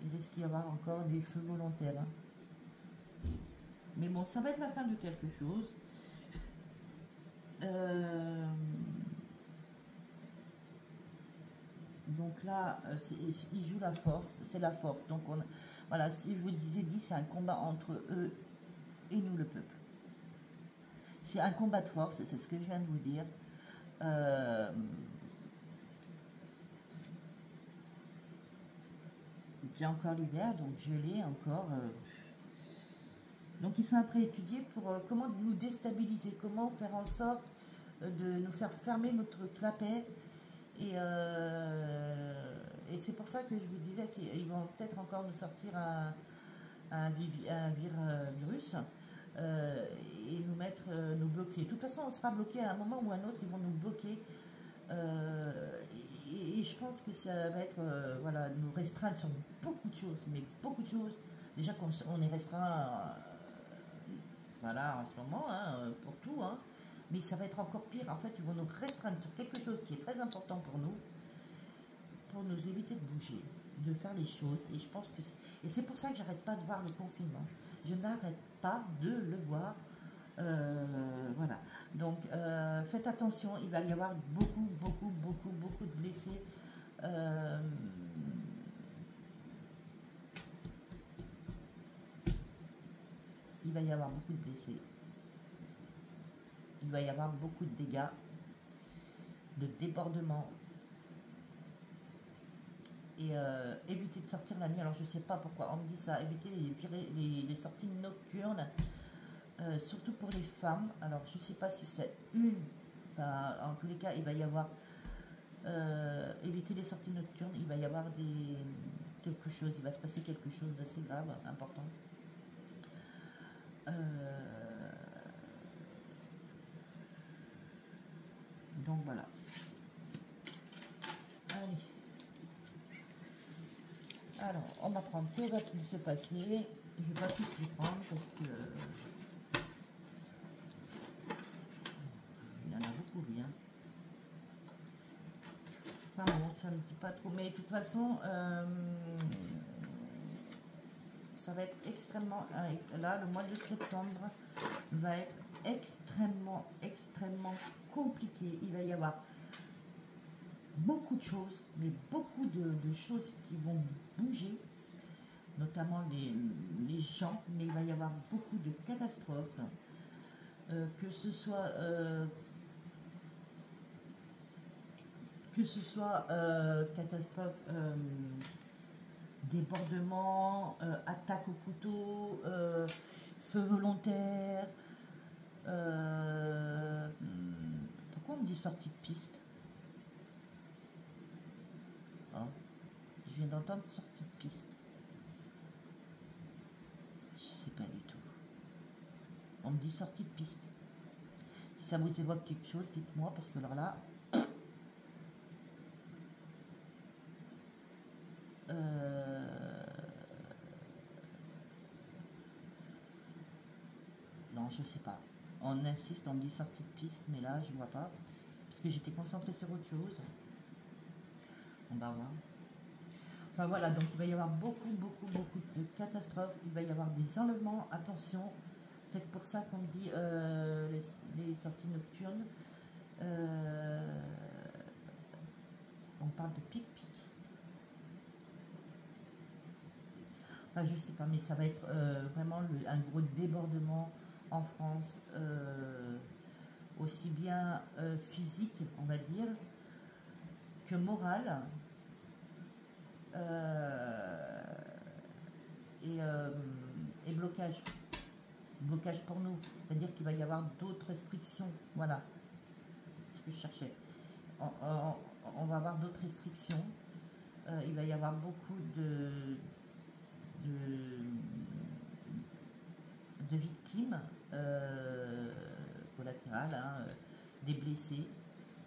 il risque d'y avoir encore des feux volontaires. Hein. Mais bon, ça va être la fin de quelque chose. Donc là, il joue la force, c'est la force. Donc voilà, si je vous disais, c'est un combat entre eux et nous, le peuple. C'est un combat de force, c'est ce que je viens de vous dire. Il y a encore l'hiver, donc gelé encore. Donc ils sont après étudiés pour comment nous déstabiliser, comment faire en sorte de nous faire fermer notre clapet. Et c'est pour ça que je vous disais qu'ils vont peut-être encore nous sortir un virus et nous mettre, nous bloquer. De toute façon, on sera bloqué à un moment ou à un autre, ils vont nous bloquer. Et je pense que ça va être, voilà, nous restreindre sur beaucoup de choses, mais beaucoup de choses. Déjà qu'on est restreint, voilà, en ce moment, hein, pour tout, hein. Mais ça va être encore pire. En fait, ils vont nous restreindre sur quelque chose qui est très important pour nous éviter de bouger, de faire les choses. Et je pense que c'est pour ça que j'arrête pas de voir le confinement. Je n'arrête pas de le voir. Voilà. Donc, faites attention. Il va y avoir beaucoup de blessés. Il va y avoir beaucoup de blessés. Il va y avoir beaucoup de dégâts, de débordements. Et éviter de sortir la nuit. Alors je ne sais pas pourquoi on me dit ça. Éviter les sorties nocturnes, surtout pour les femmes. Alors je ne sais pas si c'est en tous les cas, il va y avoir éviter les sorties nocturnes. Il va y avoir quelque chose. Il va se passer quelque chose d'assez grave, important. Donc voilà. Allez. Alors, on va prendre que va-t-il se passer. Je ne vais pas tous les prendre parce que il y en a beaucoup bien. Enfin bon, ça ne dit pas trop. Mais de toute façon, ça va être extrêmement... Là, le mois de septembre va être extrêmement compliqué. Il va y avoir beaucoup de choses, mais beaucoup de choses qui vont bouger, notamment les gens, mais il va y avoir beaucoup de catastrophes, que ce soit que ce soit catastrophe, débordement, attaque au couteau, feu volontaire. Pourquoi on me dit sortie de piste? Oh, je viens d'entendre sortie de piste. Je sais pas du tout. On me dit sortie de piste. Si ça vous évoque quelque chose, dites-moi, parce que alors là... non, je sais pas. On insiste, on me dit sortie de piste, mais là, je vois pas. Parce que j'étais concentrée sur autre chose. On va voir. Enfin voilà, donc il va y avoir beaucoup de catastrophes. Il va y avoir des enlèvements. Attention, peut-être pour ça qu'on me dit les sorties nocturnes. On parle de pic-pic. Enfin, je sais pas, mais ça va être vraiment un gros débordement en France, aussi bien physique, on va dire, que moral. Et blocage. Blocage pour nous. C'est-à-dire qu'il va y avoir d'autres restrictions. Voilà ce que je cherchais. On va avoir d'autres restrictions. Il va y avoir beaucoup de victimes collatérales, hein, des blessés.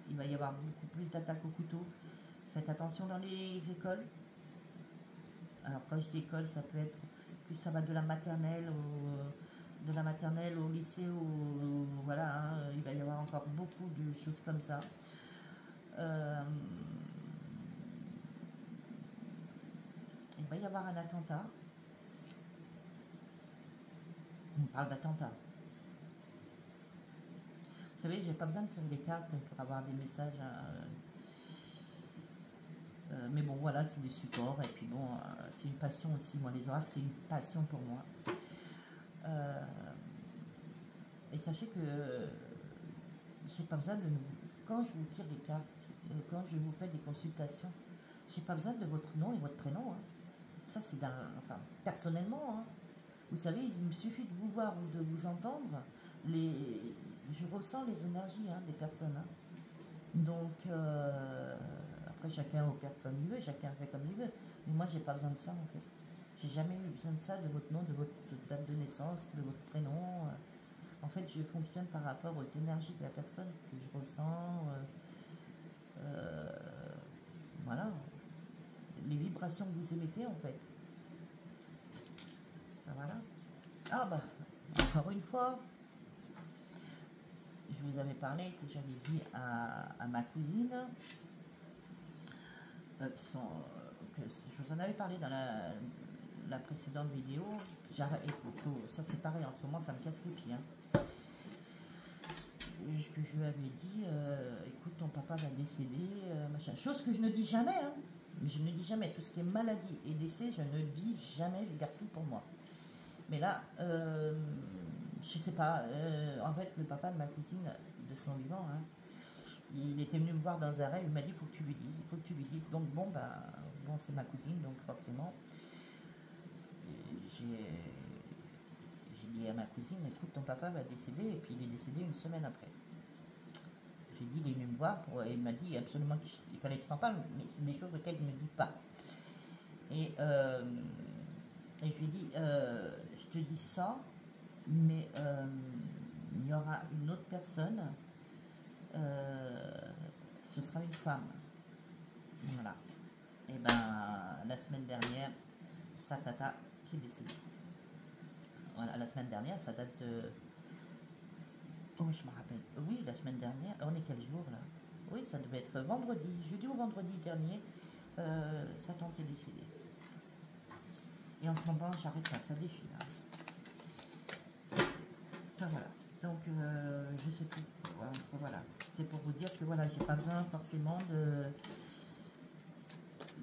Il va y avoir beaucoup plus d'attaques au couteau. Faites attention dans les écoles. Alors quand je dis école, ça peut être que ça va de la maternelle au lycée, voilà, hein, il va y avoir encore beaucoup de choses comme ça. Il va y avoir un attentat. On parle d'attentat. Vous savez, j'ai pas besoin de tirer les cartes pour avoir des messages. Mais bon, voilà, c'est des supports. Et puis bon, c'est une passion aussi. Moi, les oracles, c'est une passion pour moi. Et sachez que j'ai pas besoin de... Quand je vous tire les cartes, quand je vous fais des consultations, j'ai pas besoin de votre nom et votre prénom. Hein. Ça, c'est d'un... Enfin, personnellement, hein. Vous savez, il me suffit de vous voir ou de vous entendre. Je ressens les énergies des personnes. Hein. Donc, après, chacun opère comme il veut, chacun fait comme il veut. Mais moi, j'ai pas besoin de ça, en fait. J'ai jamais eu besoin de ça, de votre nom, de votre date de naissance, de votre prénom. En fait, je fonctionne par rapport aux énergies de la personne que je ressens. Voilà. Les vibrations que vous émettez, en fait. Voilà. Ah bah, encore une fois, je vous avais parlé, que j'avais dit à ma cousine, que je vous en avais parlé dans la précédente vidéo. J'arrête, ça c'est pareil, en ce moment ça me casse les pieds. Hein. Que je lui avais dit, écoute, ton papa va décéder, machin. Chose que je ne dis jamais, hein. Je ne dis jamais. Tout ce qui est maladie et décès, je ne dis jamais, je garde tout pour moi. Mais là, je sais pas, en fait, le papa de ma cousine, de son vivant, hein, il était venu me voir dans un rêve, il m'a dit, il faut que tu lui dises, il faut que tu lui dises. Donc bon, c'est ma cousine, donc forcément, j'ai dit à ma cousine, écoute, ton papa va décéder, et puis il est décédé une semaine après. J'ai dit, il est venu me voir, et il m'a dit absolument qu'il fallait que je t'en parle, mais c'est des choses auxquelles il ne me dit pas. Et je lui ai dit, je te dis ça, mais il y aura une autre personne, ce sera une femme. Voilà. Et ben, la semaine dernière, sa tata qui est décédée. Voilà, la semaine dernière, ça date de... Oh, je me rappelle. Oui, la semaine dernière, on est quel jour là? Oui, ça devait être vendredi, jeudi ou vendredi dernier, sa tante est décédée. Et en ce moment, j'arrête pas, ça défile. Hein. Enfin, voilà. Donc, je sais plus. Voilà. C'était pour vous dire que voilà, j'ai pas besoin forcément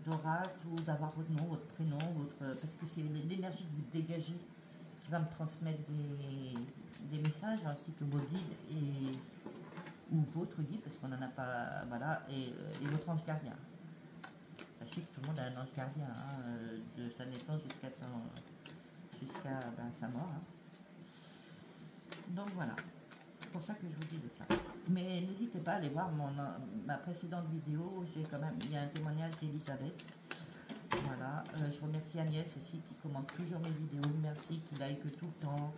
d'oracle ou d'avoir votre nom, votre prénom, parce que c'est l'énergie que vous dégagez qui va me transmettre des messages, ainsi que vos guides ou votre guide, parce qu'on n'en a pas, voilà, et votre ange gardien. Sachez que tout le monde a un ange gardien, hein, de sa naissance jusqu'à sa mort. Hein. Donc voilà, c'est pour ça que je vous disais ça. Mais n'hésitez pas à aller voir ma précédente vidéo, il y a un témoignage d'Elisabeth. Voilà, je remercie Agnès aussi qui commente toujours mes vidéos, merci, qui like tout le temps.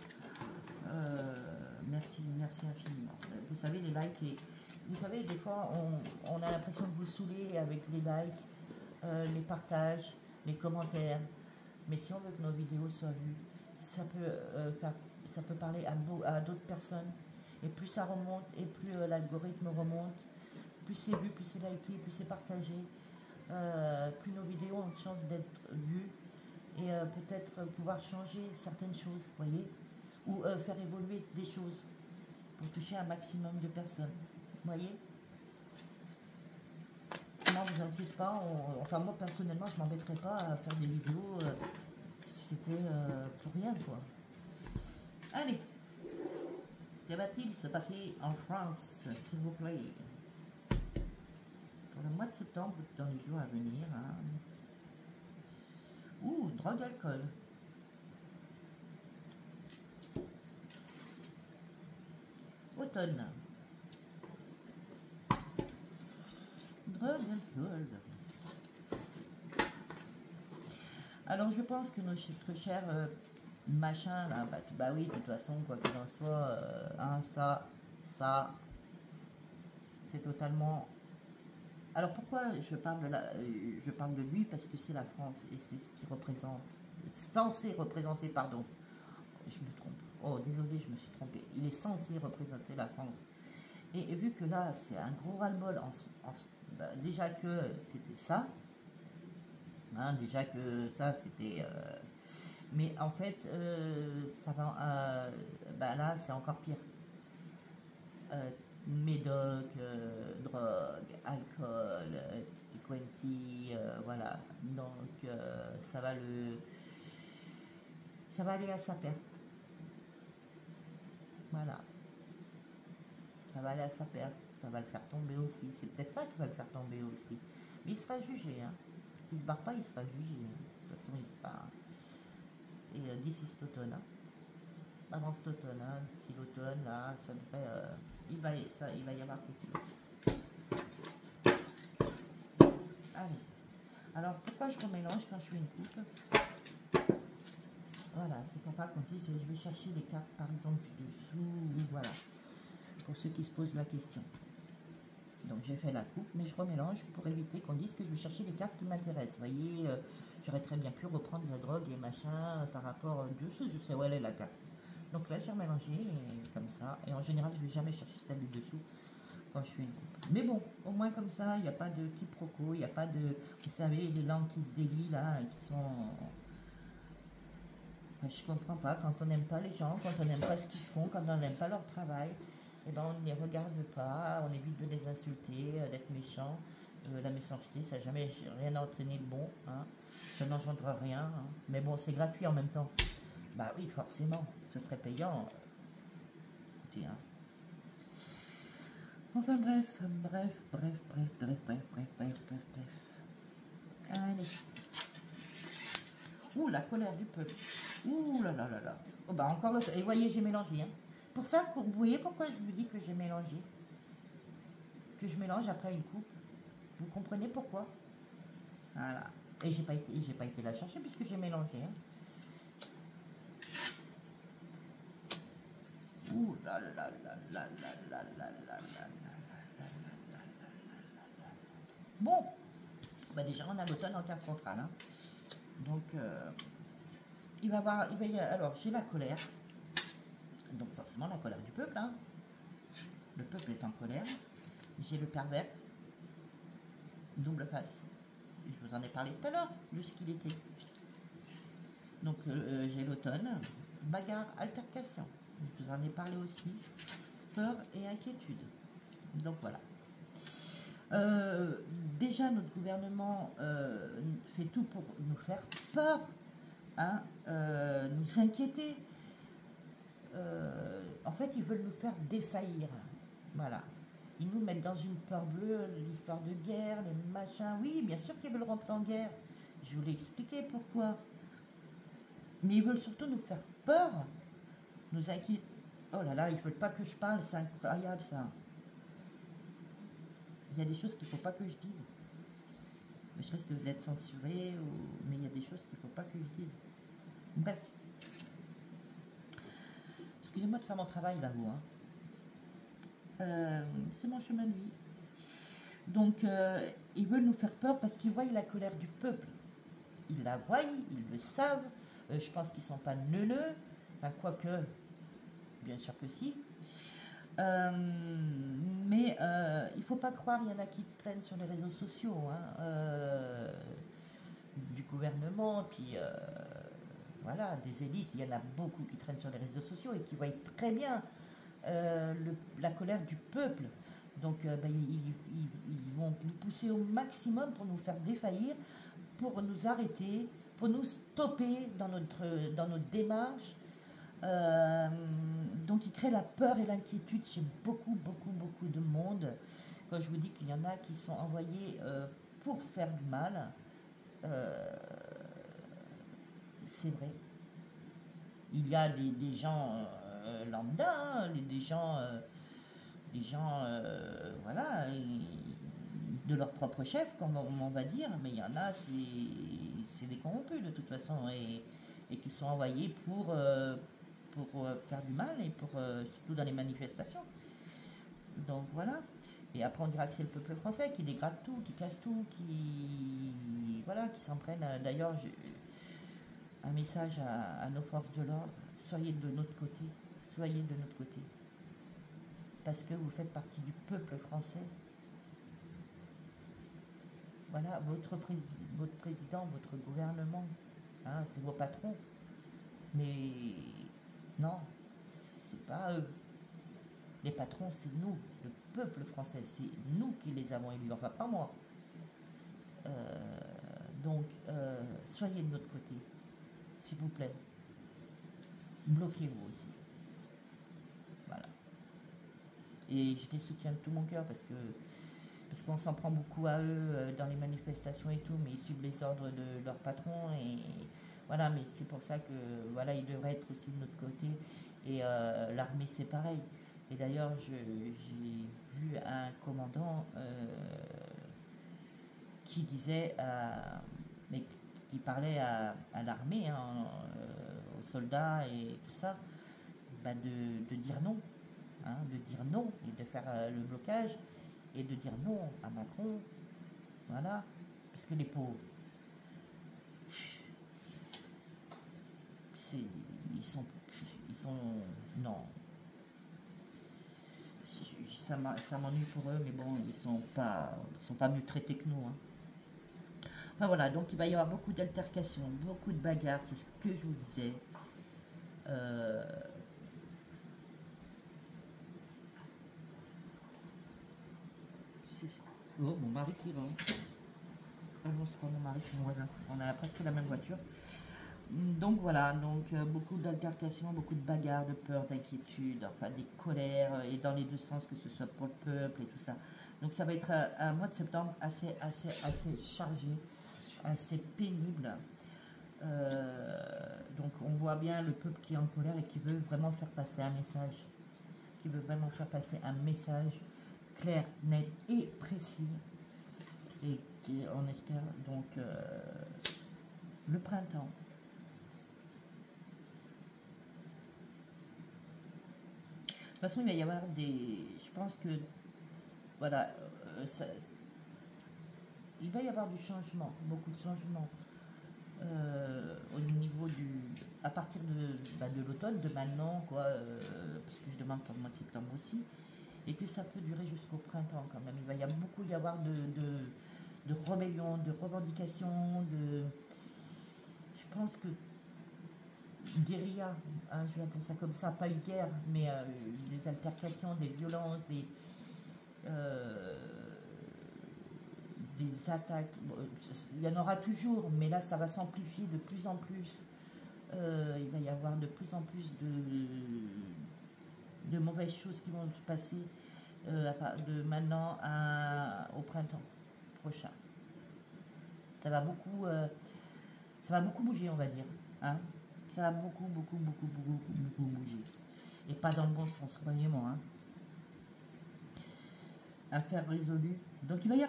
Merci infiniment. Vous savez, les likes, vous savez, des fois, on a l'impression de vous saouler avec les likes, les partages, les commentaires. Mais si on veut que nos vidéos soient vues, ça peut parler à d'autres personnes. Et plus ça remonte, et plus l'algorithme remonte, plus c'est vu, plus c'est liké, plus c'est partagé, plus nos vidéos ont de chance d'être vues et peut-être pouvoir changer certaines choses, vous voyez, ou faire évoluer des choses pour toucher un maximum de personnes, vous voyez. Non, vous inquiétez pas, enfin moi personnellement je m'embêterais pas à faire des vidéos si c'était pour rien quoi. Allez, que va-t-il se passer en France, s'il vous plaît, pour le mois de septembre, dans les jours à venir, hein. Ouh, drogue, alcool. Automne. Drogue, alcool. Alors je pense que notre cher machin là, bah oui, de toute façon, quoi qu'il en soit, hein, ça, c'est totalement... Alors pourquoi je parle de lui? Parce que c'est la France et c'est ce qui représente, censé représenter, pardon, je me trompe, oh désolé, je me suis trompée, il est censé représenter la France. Et vu que là, c'est un gros ras-le-bol, déjà que c'était ça, hein, déjà que ça c'était... mais en fait, ça va, là, c'est encore pire. Médoc, drogue, alcool, Quenti, voilà. Donc, ça va aller à sa perte. Voilà. Ça va aller à sa perte. Ça va le faire tomber aussi. C'est peut-être ça qui va le faire tomber aussi. Mais il sera jugé, hein. S'il se barre pas, il sera jugé. Hein. De toute façon, il sera... Et d'ici cet automne, hein. Avant cet automne, hein. D'ici l'automne, là, ça devrait... il va y avoir quelque chose. Allez. Alors, pourquoi je remélange quand je fais une coupe? Voilà, c'est pour pas qu'on dise je vais chercher les cartes, par exemple, dessous, voilà. Pour ceux qui se posent la question. Donc, j'ai fait la coupe, mais je remélange pour éviter qu'on dise que je vais chercher les cartes qui m'intéressent. Vous voyez, j'aurais très bien pu reprendre la drogue et machin par rapport dessous, je sais où elle est la carte. Donc là, j'ai remélangé comme ça. Et en général, je ne vais jamais chercher celle du dessous quand je fais une coupe. Mais bon, au moins comme ça, il n'y a pas de quiproquo, il n'y a pas de... Vous savez, les langues qui se délient là, qui sont... Je comprends pas, quand on n'aime pas les gens, quand on n'aime pas ce qu'ils font, quand on n'aime pas leur travail, eh ben on ne les regarde pas, on évite de les insulter, d'être méchant. La méchanceté, ça n'a jamais rien entraîné de bon, hein. Ça n'engendre rien, hein. Mais bon, c'est gratuit en même temps. Bah oui, forcément, ce serait payant. Écoutez, hein. Enfin bref. Allez. Ouh, la colère du peuple. Ouh là là là là. Oh bah encore l'autre. Et voyez, j'ai mélangé. Hein. Pour ça, vous voyez pourquoi je vous dis que j'ai mélangé? Que je mélange après une coupe. Vous comprenez pourquoi? Voilà. Et j'ai pas été la chercher puisque j'ai mélangé. Hein. Ouh là là là là là là là là là là. Bon, bah déjà on a l'automne en carte centrale. Hein. Donc, alors, j'ai la colère. Donc, forcément, la colère du peuple. Hein. Le peuple est en colère. J'ai le pervers. Double face. Je vous en ai parlé tout à l'heure de ce qu'il était. Donc, j'ai l'automne. Bagarre, altercation. Je vous en ai parlé aussi. Peur et inquiétude. Donc, voilà. Déjà, notre gouvernement fait tout pour nous faire peur. Hein, nous inquiéter. En fait, ils veulent nous faire défaillir. Voilà. Ils nous mettent dans une peur bleue, l'histoire de guerre, les machins. Oui, bien sûr qu'ils veulent rentrer en guerre. Je vous l'ai expliqué pourquoi. Mais ils veulent surtout nous faire peur, nous inquiéter. Oh là là, ils ne veulent pas que je parle, c'est incroyable ça. Il y a des choses qu'il ne faut pas que je dise. Mais je risque d'être censurée, mais il y a des choses qu'il ne faut pas que je dise. Bref. Excusez-moi de faire mon travail là-haut. Hein. C'est mon chemin de vie. Donc, ils veulent nous faire peur parce qu'ils voient la colère du peuple. Ils la voient, ils le savent. Je pense qu'ils ne sont pas neuneux. Enfin, quoique, bien sûr que si. Mais il ne faut pas croire, il y en a qui traînent sur les réseaux sociaux, hein, du gouvernement, puis voilà, des élites, il y en a beaucoup qui traînent sur les réseaux sociaux et qui voient très bien la colère du peuple. Donc ils vont nous pousser au maximum pour nous faire défaillir, pour nous arrêter, pour nous stopper dans notre démarche. Donc ils créent la peur et l'inquiétude chez beaucoup de monde. Quand je vous dis qu'il y en a qui sont envoyés pour faire du mal, c'est vrai. Il y a des gens lambda, hein, des gens voilà, de leur propre chef, comme on va dire, mais il y en a, c'est des corrompus de toute façon, et qui sont envoyés pour faire du mal, et surtout dans les manifestations. Donc voilà. Et après on dira que c'est le peuple français qui dégrade tout, qui casse tout, qui s'en prennent. D'ailleurs, un message à nos forces de l'ordre: soyez de notre côté, soyez de notre côté, parce que vous faites partie du peuple français. Voilà, votre président, votre gouvernement, hein, c'est vos patrons, mais non, c'est pas eux. Les patrons, c'est nous, le peuple français, c'est nous qui les avons élus, enfin pas moi. Donc, soyez de notre côté, s'il vous plaît. Bloquez-vous aussi. Voilà. Et je les soutiens de tout mon cœur parce qu'on s'en prend beaucoup à eux dans les manifestations et tout, mais ils suivent les ordres de leur patron, et voilà, mais c'est pour ça que voilà, ils devraient être aussi de notre côté, et l'armée c'est pareil. Et d'ailleurs, j'ai vu un commandant qui disait, qui parlait à l'armée, hein, aux soldats et tout ça, de dire non, hein, de dire non et de faire le blocage, et de dire non à Macron, voilà, parce que les pauvres, ils sont, non, ça m'ennuie pour eux, mais bon, ils sont pas mieux traités que nous, hein. Enfin voilà, donc il va y avoir beaucoup d'altercations, beaucoup de bagarres, c'est ce que je vous disais. Oh, mon mari qui rentre. Ah non, c'est pas mon mari, c'est mon voisin. On a presque la même voiture. Donc voilà, donc beaucoup d'altercations, beaucoup de bagarres, de peur, d'inquiétude, enfin des colères, et dans les deux sens, que ce soit pour le peuple et tout ça. Donc ça va être un mois de septembre assez chargé, assez pénible. Donc on voit bien le peuple qui est en colère et qui veut vraiment faire passer un message, clair, net et précis, et qui, on espère donc le printemps. De toute façon, il va y avoir je pense que voilà, il va y avoir du changement, beaucoup de changements au niveau à partir de l'automne, de maintenant, quoi, parce que je demande pour le mois de septembre aussi, et que ça peut durer jusqu'au printemps quand même. Il va y avoir beaucoup de rébellions, de revendications, je pense que guérilla, hein, je vais appeler ça comme ça, pas une guerre, mais des altercations, des violences, des attaques. Bon, il y en aura toujours, mais là ça va s'amplifier de plus en plus. Il va y avoir de plus en plus de mauvaises choses qui vont se passer, de maintenant au printemps prochain. Ça va beaucoup bouger, on va dire. Hein. Ça va beaucoup bouger. Et pas dans le bon sens, croyez-moi. Hein. Affaires résolues. Donc il va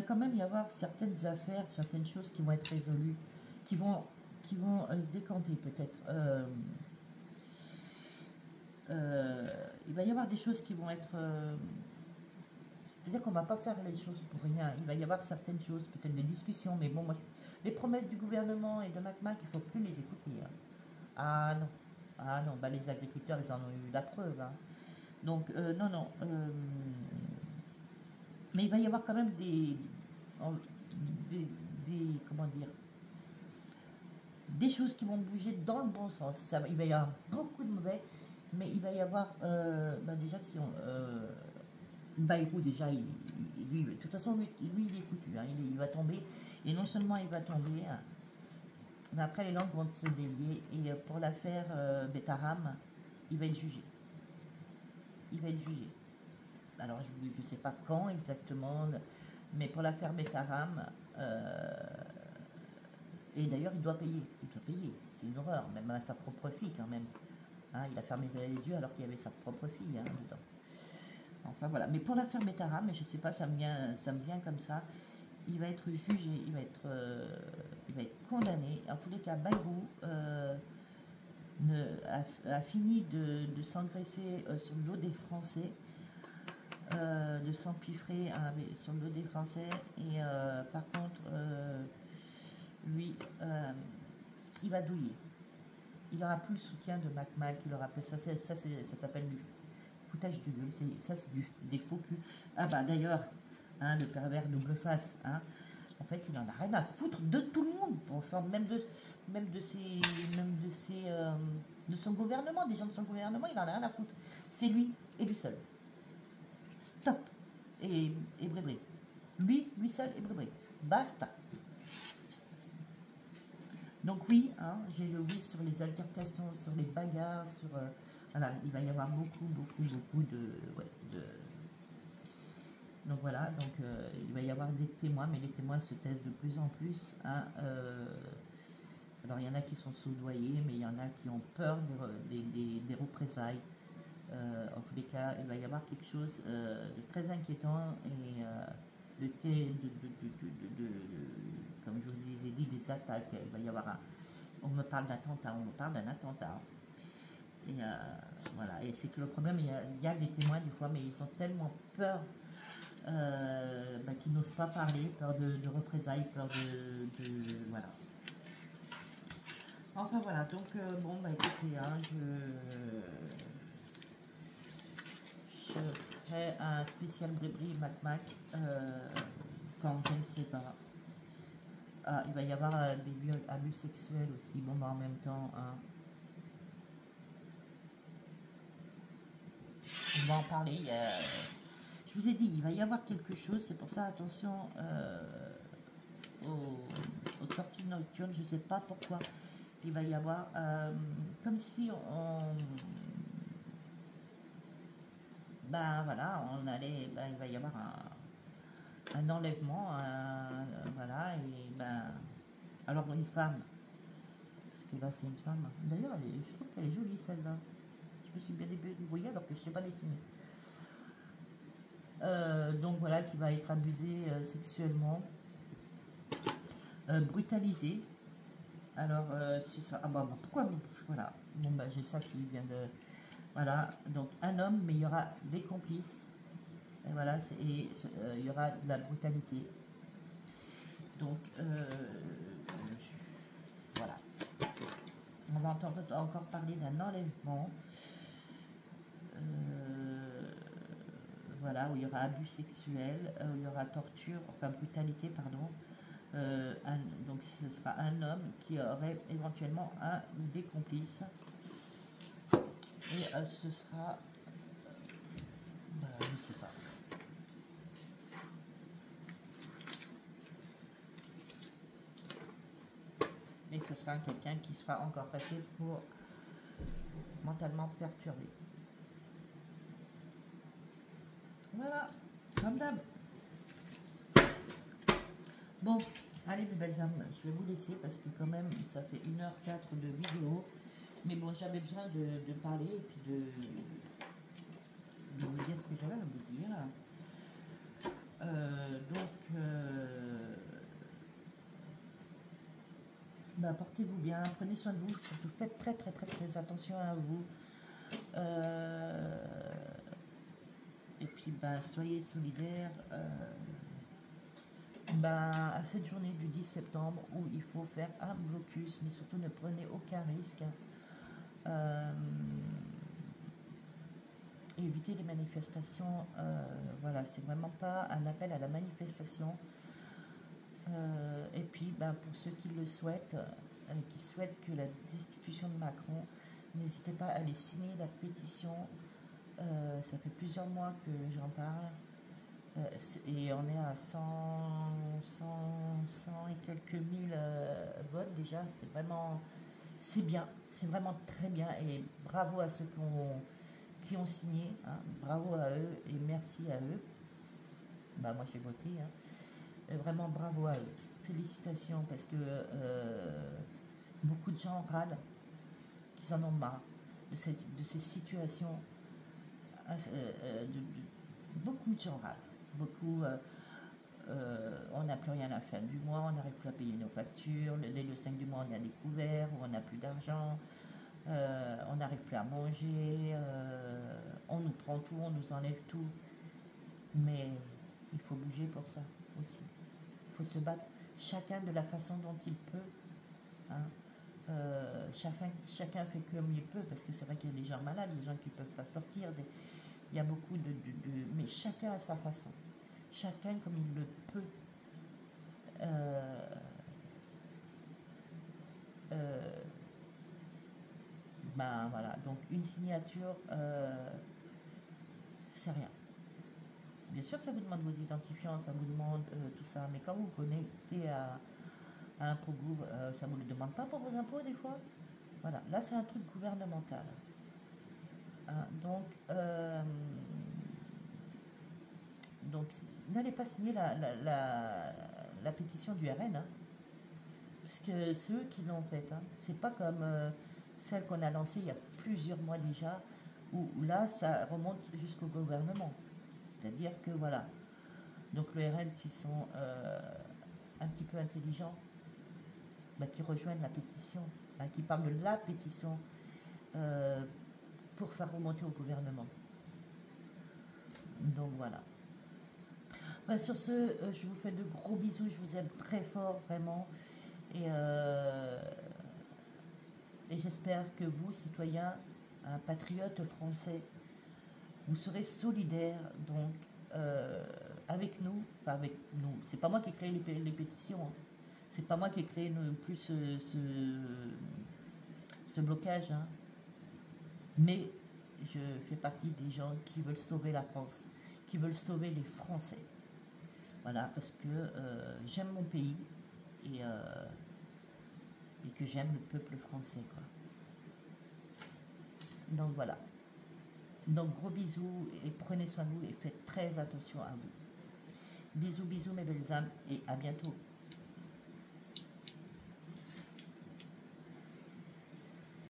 quand même y avoir certaines affaires, certaines choses qui vont être résolues, qui vont se décanter peut-être. Il va y avoir des choses qui vont être... c'est-à-dire qu'on ne va pas faire les choses pour rien. Il va y avoir certaines choses, peut-être des discussions, mais bon, moi, les promesses du gouvernement et de MacMac, il ne faut plus les écouter. Hein. Ah non, bah, les agriculteurs, ils en ont eu la preuve. Hein. Donc, non. Mais il va y avoir quand même comment dire, des choses qui vont bouger dans le bon sens. Il va y avoir beaucoup de mauvais, mais il va y avoir, déjà, si on... Bayrou, déjà, lui, de toute façon, lui il est foutu, hein, il va tomber, et non seulement il va tomber, hein, mais après les langues vont se délier, et pour l'affaire Betaram, il va être jugé. Il va être jugé. Alors, je ne sais pas quand exactement, mais pour l'affaire Betaram, et d'ailleurs, il doit payer. C'est une horreur, même à sa propre fille, quand même. Hein, il a fermé les yeux alors qu'il y avait sa propre fille, hein, dedans. Enfin, voilà. Mais pour l'affaire Betaram, mais je ne sais pas, ça me vient comme ça, il va être jugé, il va être condamné. En tous les cas, Bayrou a fini de s'engraisser sur le dos des Français, de s'empiffrer sur le dos des Français, et par contre, lui, il va douiller. Il n'aura plus le soutien de MacMac, il aura ça s'appelle du foutage de gueule, ça c'est des faux culs. Ah bah d'ailleurs, hein, le pervers double face, hein, en fait il en a rien à foutre de tout le monde, pour ça, même de son gouvernement, des gens de son gouvernement, il en a rien à foutre. C'est lui et lui seul. Stop. Et bré. Lui seul et bré. Basta. Donc oui, hein, j'ai le oui sur les altercations, sur les bagarres, sur... voilà, il va y avoir beaucoup de... Donc voilà, donc il va y avoir des témoins, mais les témoins se taisent de plus en plus. Hein, alors il y en a qui sont soudoyés, mais il y en a qui ont peur des représailles. En tous les cas, il va y avoir quelque chose de très inquiétant, et comme je vous ai dit, des attaques. Il va y avoir on me parle d'un attentat. Et voilà, et c'est que le problème, il y a des témoins des fois, mais ils ont tellement peur qu'ils n'osent pas parler, peur de représailles, peur voilà. Enfin voilà, donc bon, bah écoutez, hein, je ferai un spécial débris MacMac quand je ne sais pas. Ah, il va y avoir des abus sexuels aussi, bon, bah en même temps, hein. On va en parler. Je vous ai dit, il va y avoir quelque chose, c'est pour ça, attention aux sorties nocturnes, je ne sais pas pourquoi. Il va y avoir, comme si ben voilà, il va y avoir un enlèvement, voilà, et ben, alors une femme, parce que là c'est une femme, d'ailleurs je trouve qu'elle est jolie celle-là, je me suis bien débrouillée alors que je ne sais pas dessiner. Donc voilà, qui va être abusée sexuellement, brutalisée. Alors, c'est ça. Ah bah, pourquoi? Voilà. Bon, bah, j'ai ça qui vient de. Voilà. Donc, un homme, mais il y aura des complices. Et voilà. Il y aura de la brutalité. Donc, voilà. On va encore parler d'un enlèvement. Voilà, où il y aura abus sexuel, où il y aura torture, enfin brutalité, pardon. Donc ce sera un homme qui aurait éventuellement un ou des complices, et ce sera, je ne sais pas. Et ce sera quelqu'un qui sera encore passé pour mentalement perturbé. Voilà, comme d'hab. Bon, allez mes belles âmes, je vais vous laisser parce que quand même ça fait 1h04 de vidéo. Mais bon, j'avais besoin de parler et puis de vous dire ce que j'avais à vous dire. Bah, portez-vous bien, prenez soin de vous, surtout faites très attention à vous. Et puis bah, soyez solidaires à cette journée du 10 septembre où il faut faire un blocus, mais surtout ne prenez aucun risque. Évitez les manifestations, voilà, c'est vraiment pas un appel à la manifestation. Et puis, pour ceux qui le souhaitent, qui souhaitent que la destitution de Macron, n'hésitez pas à aller signer la pétition. Ça fait plusieurs mois que j'en parle. Et on est à 100 et quelques mille votes déjà. C'est vraiment, c'est bien, c'est vraiment très bien. Et bravo à ceux qui ont signé. Hein. Bravo à eux et merci à eux. Bah, moi j'ai voté. Hein. Vraiment bravo à eux. Félicitations parce que beaucoup de gens râlent, qu'ils en ont marre de ces situations. Beaucoup de gens râlent. Beaucoup, on n'a plus rien à la fin du mois, on n'arrive plus à payer nos factures. Dès le 5 du mois, on a découvert, on n'a plus d'argent, on n'arrive plus à manger, on nous prend tout, on nous enlève tout. Mais il faut bouger pour ça aussi. Il faut se battre, chacun de la façon dont il peut. Hein. Chacun fait comme il peut, parce que c'est vrai qu'il y a des gens malades, des gens qui ne peuvent pas sortir, il y a beaucoup mais chacun à sa façon, chacun comme il le peut. Voilà, donc une signature, c'est rien. Bien sûr que ça vous demande vos identifiants, ça vous demande tout ça, mais quand vous vous connectez à un Progo, ça ne vous le demande pas pour vos impôts des fois. Voilà, là c'est un truc gouvernemental. Hein, donc n'allez pas signer la pétition du RN, hein, parce que c'est eux qui l'ont faite. Hein. C'est pas comme celle qu'on a lancée il y a plusieurs mois déjà, où là ça remonte jusqu'au gouvernement. C'est-à-dire que voilà. Donc le RN, s'ils sont un petit peu intelligents, qui rejoignent la pétition, qui parlent de la pétition pour faire remonter au gouvernement. Donc voilà. Sur ce, je vous fais de gros bisous, je vous aime très fort, vraiment. Et j'espère que vous, citoyens, patriotes français, vous serez solidaires donc avec nous, enfin avec nous. C'est pas moi qui ai créé les pétitions, hein. C'est pas moi qui ai créé non plus ce blocage, hein. Mais je fais partie des gens qui veulent sauver la France, qui veulent sauver les Français. Voilà, parce que j'aime mon pays et que j'aime le peuple français, quoi. Donc voilà. Donc gros bisous et prenez soin de vous et faites très attention à vous. Bisous, bisous mes belles âmes et à bientôt.